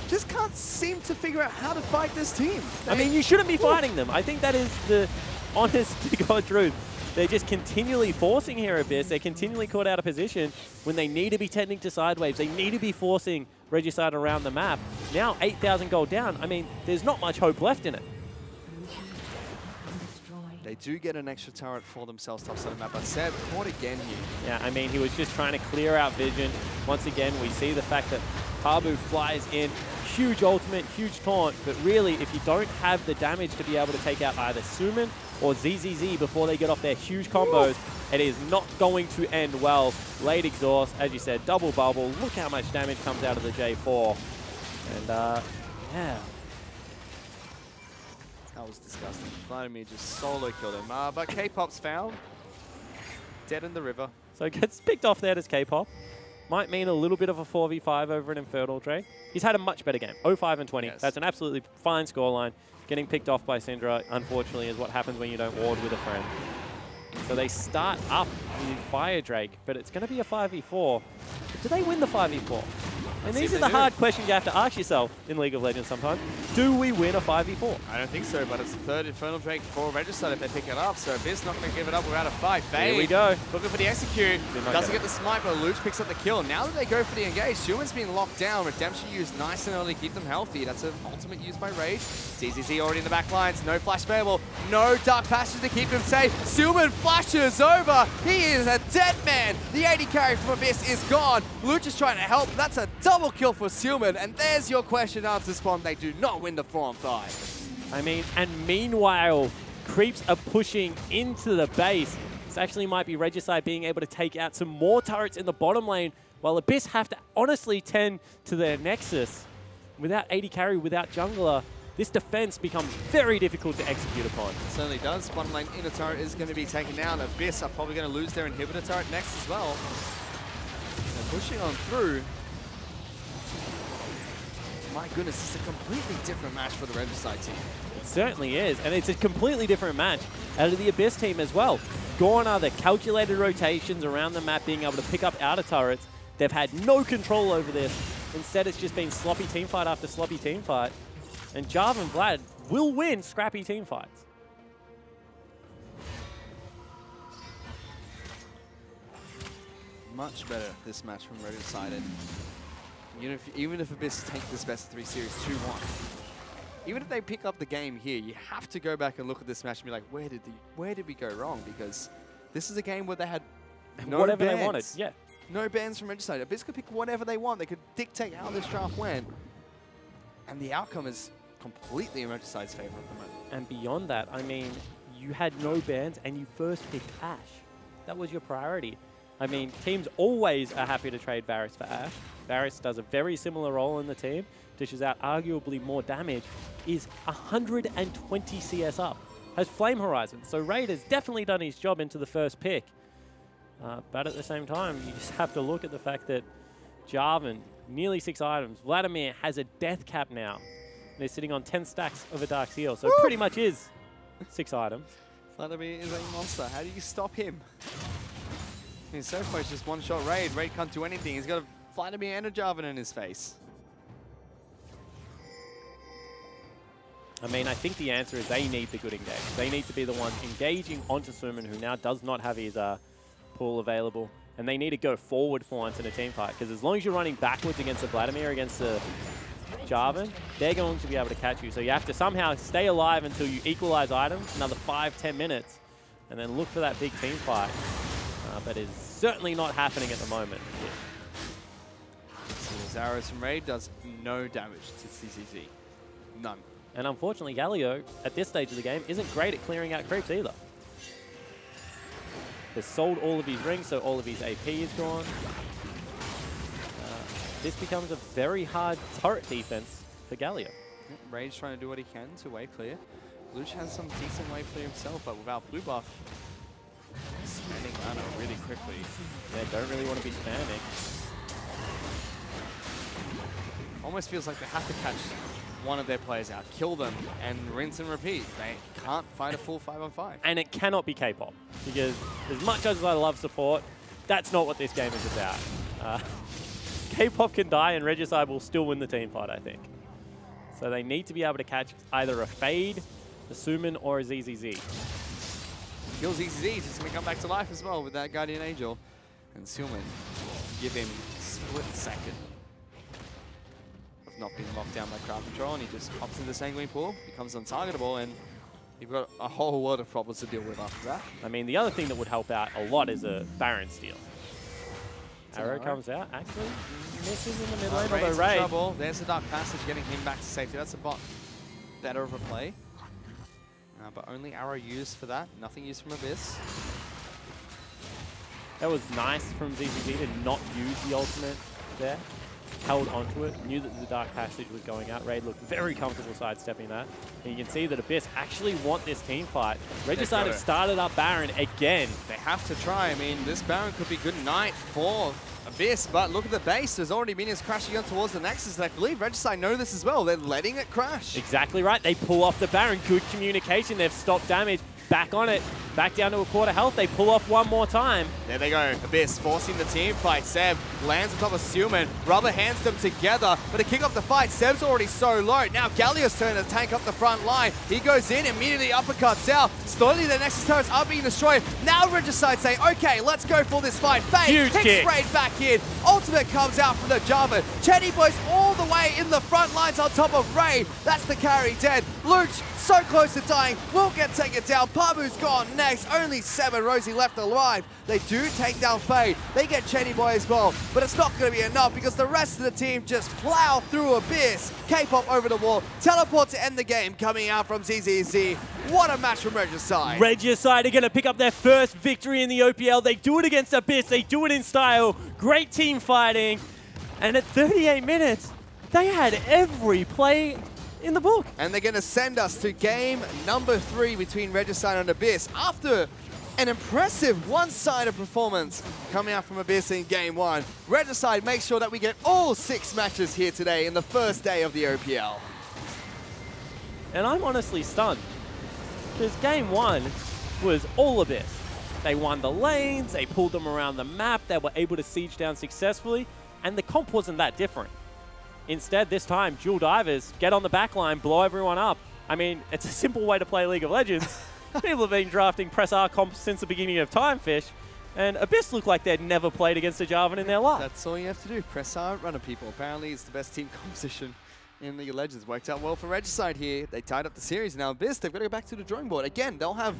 just can't seem to figure out how to fight this team. I mean, you shouldn't be fighting them. I think that is the honest to God truth. They're just continually forcing here Abyss. They're continually caught out of position when they need to be tending to side waves. They need to be forcing Regicide around the map. Now 8,000 gold down. I mean, there's not much hope left in it. They do get an extra turret for themselves top side of the map, but Seb caught again here. Yeah, I mean, he was just trying to clear out vision. Once again, we see the fact that Parbu flies in. Huge ultimate, huge taunt, but really, if you don't have the damage to be able to take out either Suman or ZZZ before they get off their huge combos, it is not going to end well. Late exhaust, as you said, double bubble. Look how much damage comes out of the J4. And, yeah. That was disgusting. Vladimir just solo killed him. But K-Pop's found. Dead in the river. So gets picked off there as K-Pop. Might mean a little bit of a 4v5 over an Infernal Drake. He's had a much better game. 0-5 and 20. Yes. That's an absolutely fine scoreline. Getting picked off by Syndra, unfortunately, is what happens when you don't ward with a friend. So they start up with Fire Drake, but it's going to be a 5v4. But do they win the 5v4? And these are the hard questions you have to ask yourself in League of Legends sometimes. Do we win a 5v4? I don't think so, but it's the third Infernal Drake for Regicide if they pick it up, so Abyss not going to give it up without a fight. Fade. Here we go. Looking for the execute. Doesn't get the smite, but Luch picks up the kill. Now that they go for the engage, Schumann's been locked down. Redemption used nice and early to keep them healthy. That's an ultimate used by Rage. ZZZ already in the back lines. No flash available. No Dark Passage to keep him safe. Schumann flashes over. He is a dead man. The 80 carry from Abyss is gone. Luch is trying to help. That's a double kill for Schumann. And there's your question answer spawn. They do not win the 4-on-5. I mean, and meanwhile, creeps are pushing into the base. This actually might be Regicide being able to take out some more turrets in the bottom lane, while Abyss have to honestly tend to their Nexus. Without 80 carry, without jungler, this defense becomes very difficult to execute upon. It certainly does. Bottom lane inner turret is going to be taken down. Abyss are probably going to lose their inhibitor turret next as well. They're pushing on through. My goodness, this is a completely different match for the Regicide team. It certainly is, and it's a completely different match out of the Abyss team as well. Gone are the calculated rotations around the map, being able to pick up outer turrets. They've had no control over this. Instead, it's just been sloppy teamfight after sloppy teamfight. And Jarvan and Vlad will win scrappy teamfights. Much better this match from Regicide. Even if Abyss take this best of 3 series 2-1, even if they pick up the game here, you have to go back and look at this match and be like, where did we go wrong? Because this is a game where they had no whatever bans. They wanted, yeah. No bans from Regicide. Abyss could pick whatever they want. They could dictate how this draft went. And the outcome is completely in Regicide's favor at the moment. And beyond that, I mean, you had no bans and you first picked Ashe. That was your priority. I mean, teams always are happy to trade Varus for Ashe. Varus does a very similar role in the team, dishes out arguably more damage, is 120 CS up, has Flame Horizon. So Raid has definitely done his job into the first pick. But at the same time, you just have to look at the fact that Jarvan, nearly 6 items. Vladimir has a death cap now. They're sitting on 10 stacks of a Dark Seal, so pretty much is 6 items. Vladimir is a monster. How do you stop him? I mean, so far it's just one-shot Raid. Raid can't do anything. He's got a Vladimir and a Jarvan in his face. I mean, I think the answer is they need the good engage. They need to be the ones engaging onto Suman, who now does not have his pool available. And they need to go forward for once in a team fight, because as long as you're running backwards against the Vladimir, against the Jarvan, they're going to be able to catch you. So you have to somehow stay alive until you equalize items, another 5-10 minutes, and then look for that big team fight. But it's certainly not happening at the moment. So those arrows from Raid does no damage to CCZ. None. And unfortunately, Galio, at this stage of the game, isn't great at clearing out creeps either. He's sold all of his rings, so all of his AP is gone. This becomes a very hard turret defense for Galio. Raid's trying to do what he can to wave clear. Luch has some decent wave clear himself, but without blue buff, spamming mana really quickly. They don't really want to be spamming. Almost feels like they have to catch one of their players out, kill them, and rinse and repeat. They can't fight a full 5-on-5. And it cannot be K-pop, because as much as I love support, that's not what this game is about. K-pop can die and Regicide will still win the team fight, I think. So they need to be able to catch either a Fade, a Suman, or a ZZZ. Kills ZZZ, just going to come back to life as well with that Guardian Angel. And Suman give him split second of not being locked down by crowd control, and he just pops into the Sanguine Pool, becomes untargetable, and you've got a whole lot of problems to deal with after that. I mean, the other thing that would help out a lot is a Baron steal. Arrow comes out, actually misses in the mid lane, although Raid. Trouble. There's the Dark Passage getting him back to safety. That's a bot better of a play. But only arrow used for that, nothing used from Abyss. That was nice from ZZZ to not use the ultimate there. Held onto it, knew that the Dark Passage was going out. Raid looked very comfortable sidestepping that. And you can see that Abyss actually want this team fight. Regicide have started up Baron again. They have to try. I mean, this Baron could be good night for Abyss, but look at the base. There's already minions crashing on towards the Nexus, and I believe Regicide know this as well. They're letting it crash. Exactly right. They pull off the Baron. Good communication. They've stopped damage. Back on it. Back down to a quarter health. They pull off one more time. There they go. Abyss forcing the team fight. Seb lands on top of Suman. Rubber hands them together. But to kick off the fight, Seb's already so low. Now Galio's turn to tank up the front line. He goes in, immediately uppercuts out. Slowly the Nexus turrets are being destroyed. Now Regicide say, okay, let's go for this fight. Fade kicks Raid back in. Ultimate comes out from the Jarvan. Chetty Boys all the way in the front lines on top of Raid. That's the carry dead. Luch so close to dying. Will get taken down. Pabu's gone next. Only 7 Rosie left alive. They do take down Fade. They get Chetty Boy as well. But it's not going to be enough because the rest of the team just plow through Abyss. K-pop over the wall. Teleport to end the game coming out from ZZZ. What a match from Regicide. Regicide are going to pick up their first victory in the OPL. They do it against Abyss. They do it in style. Great team fighting. And at 38 minutes, they had every play in the book. And they're going to send us to game number 3 between Regicide and Abyss after an impressive one-sided performance coming out from Abyss in game 1. Regicide makes sure that we get all 6 matches here today in the first day of the OPL. And I'm honestly stunned because game 1 was all Abyss. They won the lanes, they pulled them around the map, they were able to siege down successfully, and the comp wasn't that different. Instead, this time, dual divers, get on the back line, blow everyone up. I mean, it's a simple way to play League of Legends. People have been drafting Press R comps since the beginning of Time, Fish, and Abyss looked like they'd never played against a Jarvan in their life. That's all you have to do. Press R, run at people. Apparently, it's the best team composition in League of Legends. Worked out well for Regicide here. They tied up the series. Now Abyss, they've got to go back to the drawing board. Again, they'll have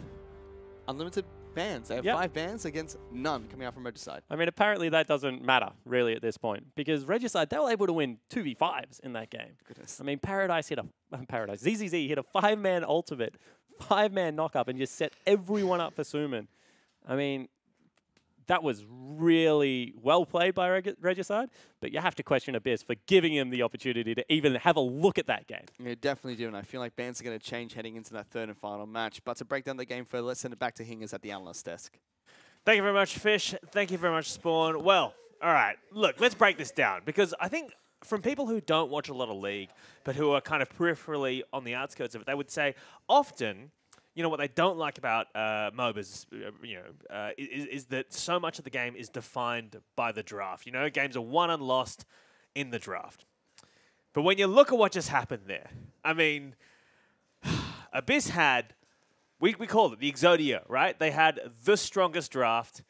unlimited bans. They have 5 bans against none coming out from Regicide. I mean, apparently that doesn't matter, really, at this point. Because Regicide, they were able to win 2v5s in that game. Goodness. I mean, ZZZ hit a 5-man ultimate, 5-man knock-up, and just set everyone up for Suman. I mean, that was really well played by Regicide, but you have to question Abyss for giving him the opportunity to even have a look at that game. You definitely do, and I feel like bans are going to change heading into that 3rd and final match. But to break down the game further, let's send it back to Hingers at the analyst desk. Thank you very much, Fish. Thank you very much, Spawn. Well, all right, look, let's break this down, because I think from people who don't watch a lot of League, but who are kind of peripherally on the outskirts of it, they would say often, you know, what they don't like about MOBAs, is that so much of the game is defined by the draft. You know, games are won and lost in the draft. But when you look at what just happened there, I mean, Abyss had, we called it the Exodia, right? They had the strongest draft,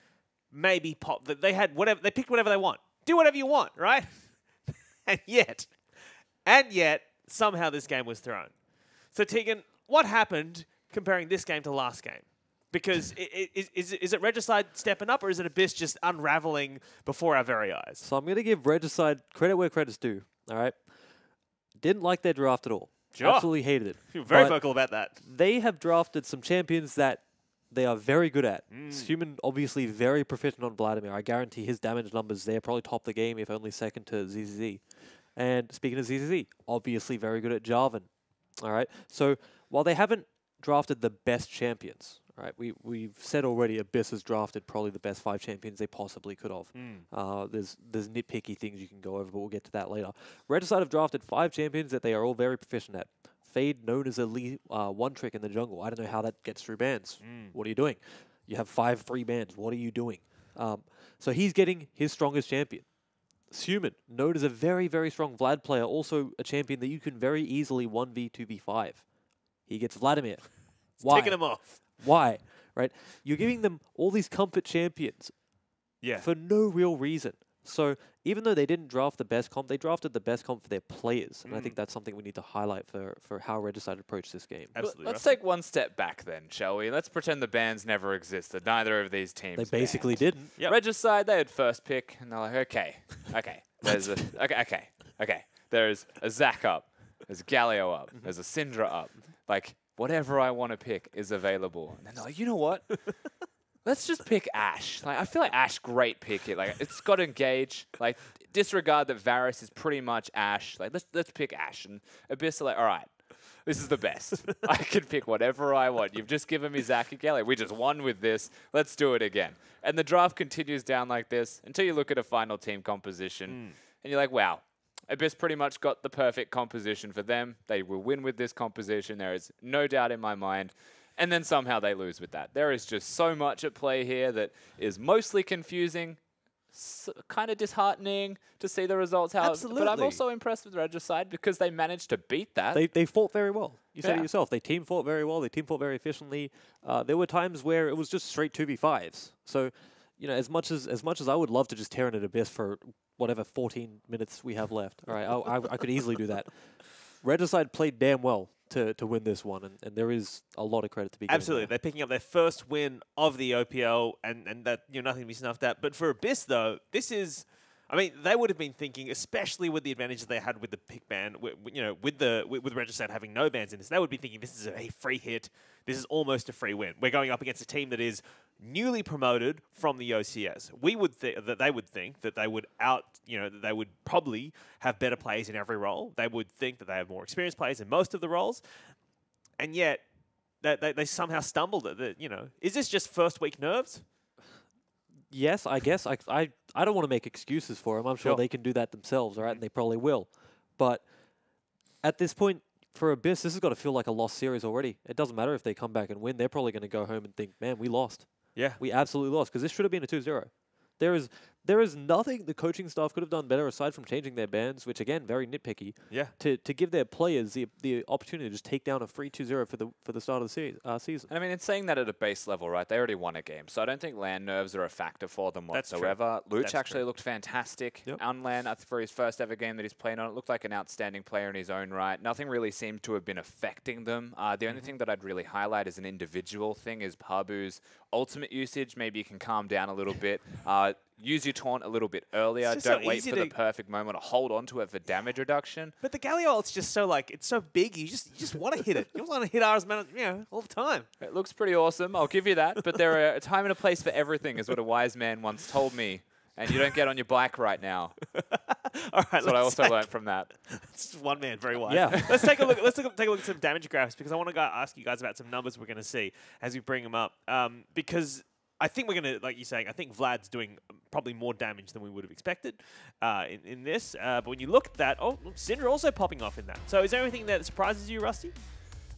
maybe pop. They had whatever. They picked whatever they want. Do whatever you want, right? and yet, somehow this game was thrown. So Tegan, what happened comparing this game to last game? Because is it Regicide stepping up, or is it Abyss just unraveling before our very eyes? So I'm going to give Regicide credit where credit's due. All right. Didn't like their draft at all. Sure. Absolutely hated it. You're very But vocal about that. They have drafted some champions that they are very good at. Mm. Human, obviously, very proficient on Vladimir. I guarantee his damage numbers there probably top the game, if only second to ZZZ. And speaking of ZZZ, obviously very good at Jarvan. All right. So while they haven't drafted the best champions, right? We've said already Abyss has drafted probably the best 5 champions they possibly could have. There's nitpicky things you can go over, but we'll get to that later. Regicide have drafted 5 champions that they are all very proficient at. Fade, known as a one trick in the jungle. I don't know how that gets through bans. What are you doing? You have 5 free bans. What are you doing? So he's getting his strongest champion. Human, known as a very, very strong Vlad player, also a champion that you can very easily 1v, 2v5. He gets Vladimir. Why? Taking him off. Why? Right? You're giving them all these comfort champions for no real reason. So even though they didn't draft the best comp, they drafted the best comp for their players. And I think that's something we need to highlight for how Regicide approached this game. Absolutely. Let's take one step back then, shall we? Let's pretend the bans never existed. Neither of these teams They basically banned. didn't. Yep. Regicide, they had first pick, and they're like, okay. There's There's a Zac up. There's a Galio up. There's a Syndra up. Like, whatever I want to pick is available. And then they're like, you know what? Let's just pick Ashe. Like, I feel like Ashe, great pick here. Like, it's got Engage. Like, disregard that Varus is pretty much Ashe. Like, let's pick Ashe. And Abyss are like, all right, this is the best. I can pick whatever I want. You've just given me Zac and Galio. We just won with this. Let's do it again. And the draft continues down like this until you look at a final team composition. And you're like, wow. Abyss pretty much got the perfect composition for them. They will win with this composition. There is no doubt in my mind. And then somehow they lose with that. There is just so much at play here that is mostly confusing, kind of disheartening to see the results. Absolutely. But I'm also impressed with Regicide because they managed to beat that. They fought very well. You said it yourself. They team fought very well. They team fought very efficiently. There were times where it was just straight 2v5s. So, you know, as much as I would love to just tear in at Abyss for whatever 14 minutes we have left, all right, I could easily do that. Regicide played damn well to win this one, and there is a lot of credit to be given. Absolutely. They're picking up their first win of the OPL, and that, you know, nothing to be snuffed at. But for Abyss, though, this is... I mean, they would have been thinking, especially with the advantage they had with the pick ban, you know, with Regicide having no bans in this, they would be thinking this is a free hit. This is almost a free win. We're going up against a team that is newly promoted from the OCS. We would that they would think that they would that they would probably have better players in every role. They would think that they have more experienced players in most of the roles, and yet they somehow stumbled at the, you know, is this just first week nerves? Yes, I guess. I don't want to make excuses for them. I'm sure they can do that themselves, all right, and they probably will. But at this point, for Abyss, this has got to feel like a lost series already. It doesn't matter if they come back and win. They're probably going to go home and think, man, we lost. Yeah. We absolutely lost, because this should have been a 2-0. There is nothing the coaching staff could have done better aside from changing their bans, which again, very nitpicky. Yeah. To give their players the opportunity to just take down a free 2-0 for the start of the season. And I mean, it's saying that at a base level, right? They already won a game, so I don't think land nerves are a factor for them whatsoever. Luch actually looked fantastic. Unlan, I think for his first ever game that he's playing on, it looked like an outstanding player in his own right. Nothing really seemed to have been affecting them. The only thing that I'd really highlight as an individual thing is Pabu's ultimate usage. Maybe you can calm down a little bit. Use your taunt a little bit earlier. Don't wait for the perfect moment to hold on to it for damage reduction. But the Galio ult's just so, like, it's so big, you just want to hit it. You want to hit ours, man, you know, all the time. It looks pretty awesome, I'll give you that. But there are a time and a place for everything, is what a wise man once told me. And you don't get on your bike right now. All right, that's what I also learned from that. It's one man, very wise. Yeah. Let's take a look. Let's take a look at some damage graphs, because I want to ask you guys about some numbers we're going to see as we bring them up. Because I think we're going to, like you're saying, I think Vlad's doing probably more damage than we would have expected in this. But when you look at that, Syndra also popping off in that. So is there anything that surprises you, Rusty?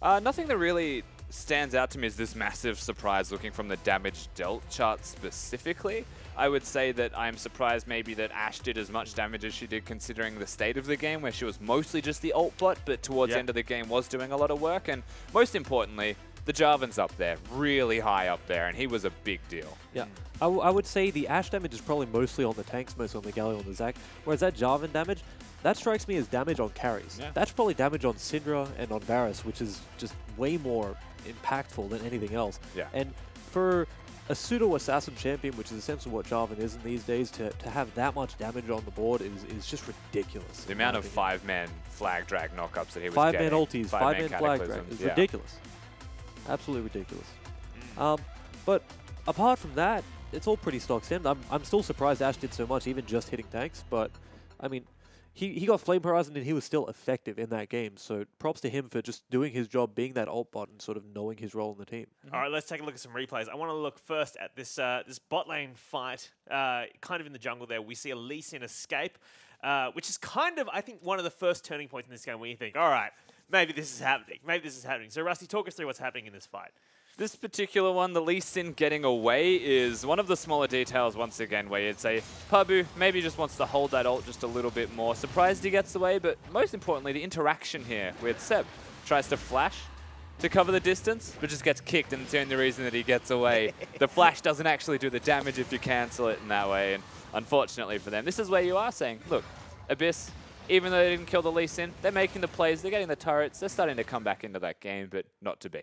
Nothing that really stands out to me as this massive surprise looking from the damage dealt chart specifically. I would say that I'm surprised maybe that Ashe did as much damage as she did considering the state of the game, where she was mostly just the ult bot, but towards the end of the game was doing a lot of work. And most importantly, the Jarvan's up there, really high up there, and he was a big deal. Yeah. I would say the Ashe damage is probably mostly on the tanks, mostly on the Galio and the Zac, whereas that Jarvan damage, that strikes me as damage on carries. Yeah. That's probably damage on Syndra and on Varus, which is just way more impactful than anything else. Yeah. And for a pseudo-assassin champion, which is essentially what Jarvan is in these days, to have that much damage on the board is just ridiculous. The amount of 5-man flag drag knockups that he was 5-man getting. ultis, 5-man flag drag. It's ridiculous. Absolutely ridiculous. But apart from that, it's all pretty stock standard. I'm still surprised Ashe did so much, even just hitting tanks. But, I mean, he got Flame Horizon and he was still effective in that game. So props to him for just doing his job, being that ult bot and sort of knowing his role in the team. All right, let's take a look at some replays. I want to look first at this this bot lane fight, kind of in the jungle there. We see a Lee Sin escape, which is kind of, I think, one of the first turning points in this game where you think, all right, maybe this is happening. Maybe this is happening. So, Rusty, talk us through what's happening in this fight. This particular one, the Lee Sin getting away, is one of the smaller details once again where you'd say Pabu maybe just wants to hold that ult just a little bit more. Surprised he gets away, but most importantly, the interaction here with Seb. Tries to flash to cover the distance, but just gets kicked, and it's the only reason that he gets away. The flash doesn't actually do the damage if you cancel it in that way, and unfortunately for them, this is where you are saying, look, Abyss, even though they didn't kill the Lee Sin, they're making the plays, they're getting the turrets, they're starting to come back into that game, but not to be.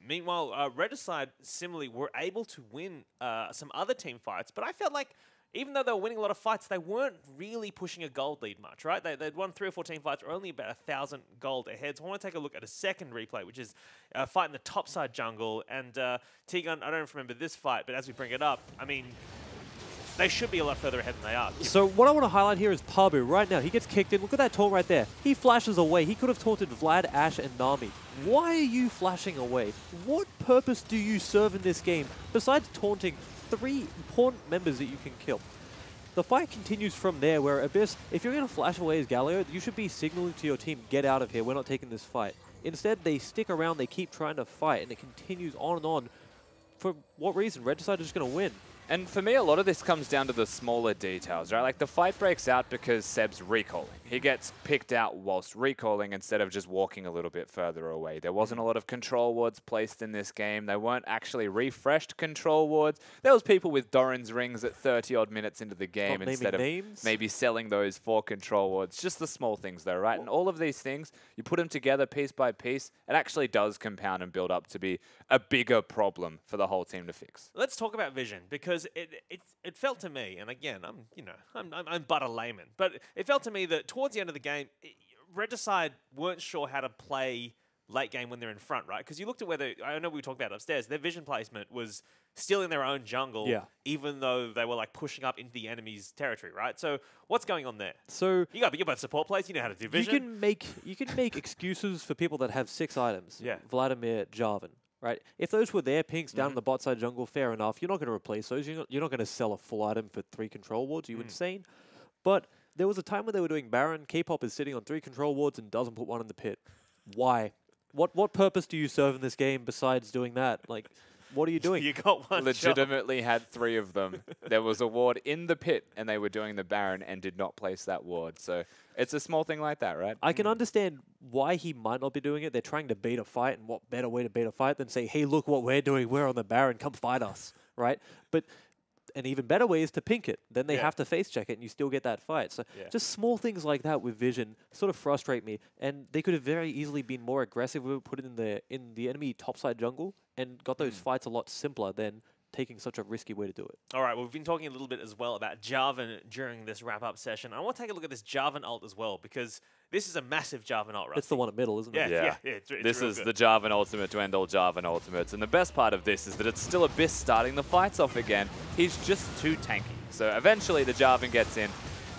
Meanwhile, Regicide similarly were able to win some other team fights, but I felt like even though they were winning a lot of fights, they weren't really pushing a gold lead much, right? They'd won 3 or 4 team fights, were only about 1,000 gold ahead. So I want to take a look at a second replay, which is a fight in the topside jungle. And T-Gun, I don't remember this fight, but as we bring it up, I mean, they should be a lot further ahead than they are. So what I want to highlight here is Pabu. Right now, he gets kicked in. Look at that taunt right there. He flashes away. He could have taunted Vlad, Ashe, and Nami. Why are you flashing away? What purpose do you serve in this game besides taunting 3 important members that you can kill? The fight continues from there where Abyss, if you're going to flash away as Galio, you should be signaling to your team, get out of here, we're not taking this fight. Instead, they stick around, they keep trying to fight, and it continues on and on. For what reason? Regicide is just going to win. And for me, a lot of this comes down to the smaller details, right? Like the fight breaks out because Seb's recalling. He gets picked out whilst recalling instead of just walking a little bit further away. There wasn't a lot of control wards placed in this game. They weren't actually refreshed control wards. There was people with Doran's rings at 30-odd minutes into the game instead of maybe selling those for control wards. Just the small things though, right? And all of these things, you put them together piece by piece, it actually does compound and build up to be a bigger problem for the whole team to fix. Let's talk about vision, because it felt to me, and again, I'm but a layman, but it felt to me that towards the end of the game, Regicide weren't sure how to play late game when they're in front, right? Because you looked at whether, I know we talked about it upstairs, their vision placement was still in their own jungle, even though they were like pushing up into the enemy's territory, right? So what's going on there? So you're both support players, you know how to do vision. You can make excuses for people that have 6 items. Yeah. Vladimir, Jarvan. Right, if those were their pinks down in the bot side jungle, fair enough. You're not going to replace those. You're not going to sell a full item for 3 control wards. You insane? But there was a time when they were doing Baron. K-pop is sitting on 3 control wards and doesn't put one in the pit. Why? What purpose do you serve in this game besides doing that? Like, what are you doing? You got one. Legitimately had 3 of them. There was a ward in the pit, and they were doing the Baron and did not place that ward. So it's a small thing like that, right? I can understand why he might not be doing it. They're trying to bait a fight, and what better way to bait a fight than say, hey, look what we're doing. We're on the Baron. Come fight us, right? But an even better way is to pink it. Then they have to face check it, and you still get that fight. So just small things like that with vision sort of frustrate me. And they could have very easily been more aggressive with it, put it in the enemy topside jungle, and got those fights a lot simpler than taking such a risky way to do it. All right, well, we've been talking a little bit as well about Jarvan during this wrap-up session. I want to take a look at this Jarvan ult as well, because this is a massive Jarvan ult, right? It's the one in the middle, isn't it? Yeah, it's this real is good. the Jarvan ultimate to end all Jarvan ultimates. And the best part of this is that it's still Abyss starting the fights off again. He's just too tanky. So eventually the Jarvan gets in,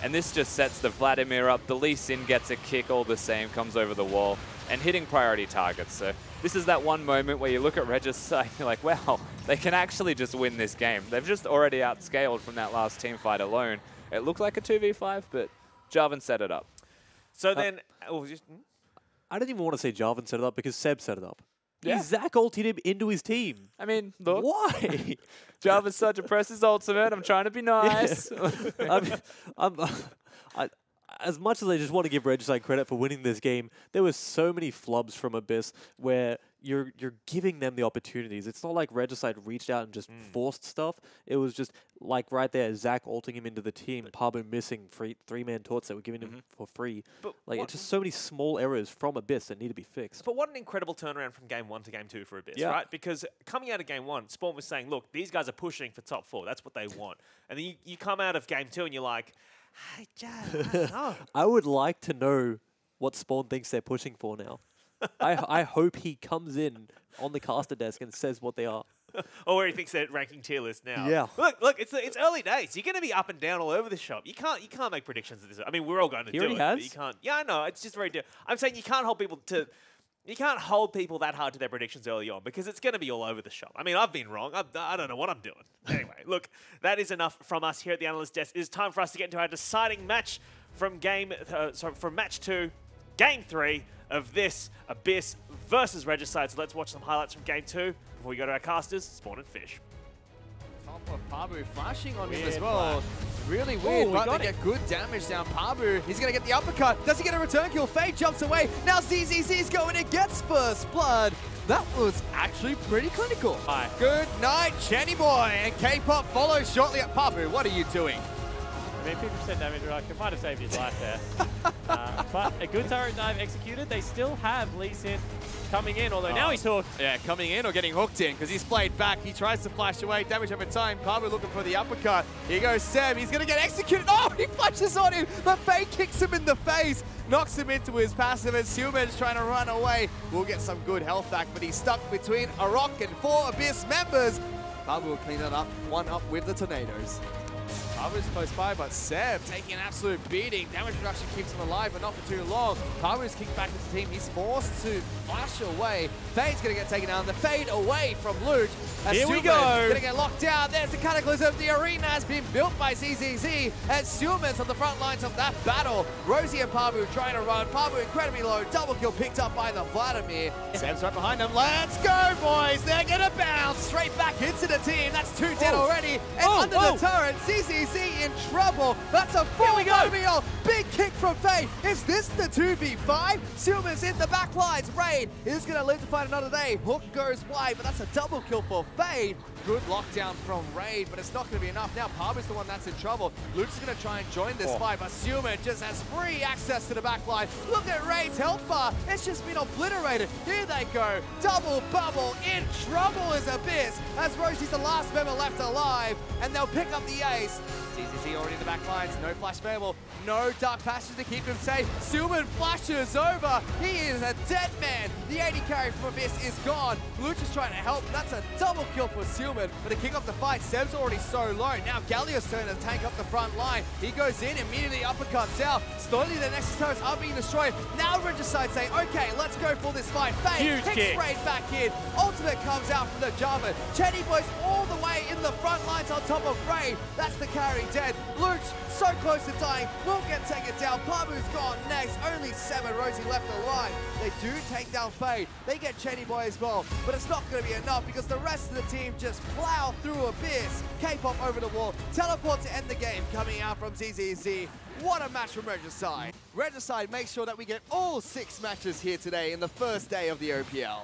and this just sets the Vladimir up. The Lee Sin gets a kick all the same, comes over the wall, and hitting priority targets. So this is that one moment where you look at Regicide, you're like, wow, they can actually just win this game. They've just already outscaled from that last team fight alone. It looked like a 2v5, but Jarvan set it up. So then... I don't even want to say Jarvan set it up because Seb set it up. Yeah. Zac ulted him into his team. I mean, look. Why? Jarvan's such a press his ultimate. I'm trying to be nice. as much as I just want to give Regicide credit for winning this game, there were so many flubs from Abyss where you're giving them the opportunities. It's not like Regicide reached out and just forced stuff. It was just like right there, Zach ulting him into the team, Pabu missing three-man taunts that were given him for free. But Like it's just so many small errors from Abyss that need to be fixed. But what an incredible turnaround from Game 1 to Game 2 for Abyss, Yeah. right? Because coming out of Game 1, Spawn was saying, look, these guys are pushing for top 4. That's what they want. And then you come out of Game 2 and you're like, hey, Jad, I don't know. I would like to know what Spawn thinks they're pushing for now. I hope he comes in on the caster desk and says what they are. Or where he thinks they're ranking tier list now. Yeah. Look, it's early days. You're going to be up and down all over the shop. You can't make predictions of this. I mean, we're all going to He do already it. But has? you can't. Yeah, I know. It's just very I'm saying you can't hold people to. You can't hold people that hard to their predictions early on because it's going to be all over the shop. I mean, I've been wrong. I don't know what I'm doing. Anyway, look, that is enough from us here at the Analyst Desk. It is time for us to get into our deciding match from from match 2, Game 3 of this Abyss versus Regicide. So let's watch some highlights from Game 2 before we go to our casters, Spawn and Fish. Top of Pabu flashing on him as Weird well. Really weird, we but got they it. get good damage down. Pabu, he's going to get the uppercut. Does he get a return kill? Fade jumps away. Now ZZZ's going and gets first blood. That was actually pretty clinical. Aye. Good night, Chenny Boy. And K-Pop follows shortly at Pabu. What are you doing? I mean, 50% damage reduction might have saved his life there. But a good turret dive executed. They still have Lee Sin coming in, although now he's hooked. Yeah, coming in or getting hooked in because he's played back. He tries to flash away. Damage over time. Pabu looking for the uppercut. Here goes Seb. He's going to get executed. Oh, he flashes on him. But Faye kicks him in the face. Knocks him into his passive as Human's trying to run away. We'll get some good health back, but he's stuck between a rock and 4 Abyss members. Pabu will clean it up. 1 up with the Tornadoes. Pabu's close by, but Seb taking an absolute beating. Damage reduction keeps him alive, but not for too long. Pabu's kicked back into the team. He's forced to flash away. Fade's going to get taken down. The fade away from Luch. Here we go. Going to get locked down. There's the Cataclysm. The arena has been built by ZZZ. And Suman's on the front lines of that battle. Rosie and Pabu trying to run. Pabu incredibly low. Double kill picked up by the Vladimir. Seb's right behind them. Let's go, boys. They're going to bounce straight back into the team. That's 2 dead already. And under the turret, ZZZ in trouble. That's a full mobile. Big kick from Fade. Is this the 2v5? Suman's in the back lines. Raid is going to live to fight another day. Hook goes wide, but that's a double kill for Fade. Good lockdown from Raid, but it's not going to be enough. Now Pabu's the one that's in trouble. Luke's going to try and join this fight, but Suman just has free access to the back line. Look at Raid's health bar. It's just been obliterated. Here they go. Double bubble. In trouble is Abyss, as Rosie's the last member left alive, and they'll pick up the ace. ZZZ already in the back lines. No flash available. No dark passage to keep him safe. Suman flashes over. He is a dead man. The 80 carry from Abyss is gone. Luch is trying to help. That's a double kill for Suman. But to kick off the fight, Seb's already so low. Now Galio's turn to tank up the front line. He goes in, immediately uppercuts out. Slowly the Nexus turrets are being destroyed. Now Regicide say, okay, let's go for this fight. Fade kicks Raid back in. Ultimate comes out from the Jarvan. Chenny Boy's all the way in the front lines on top of Raid. That's the carry dead. Luch so close to dying. Will get taken down. Pabu's gone next. Only 7 Rosie left alive. They do take down Fade. They get Chenny Boy as well. But it's not going to be enough because the rest of the team just plow through Abyss. K-Pop over the wall. Teleport to end the game coming out from ZZZ. What a match from Regicide. Regicide makes sure that we get all 6 matches here today in the first day of the OPL.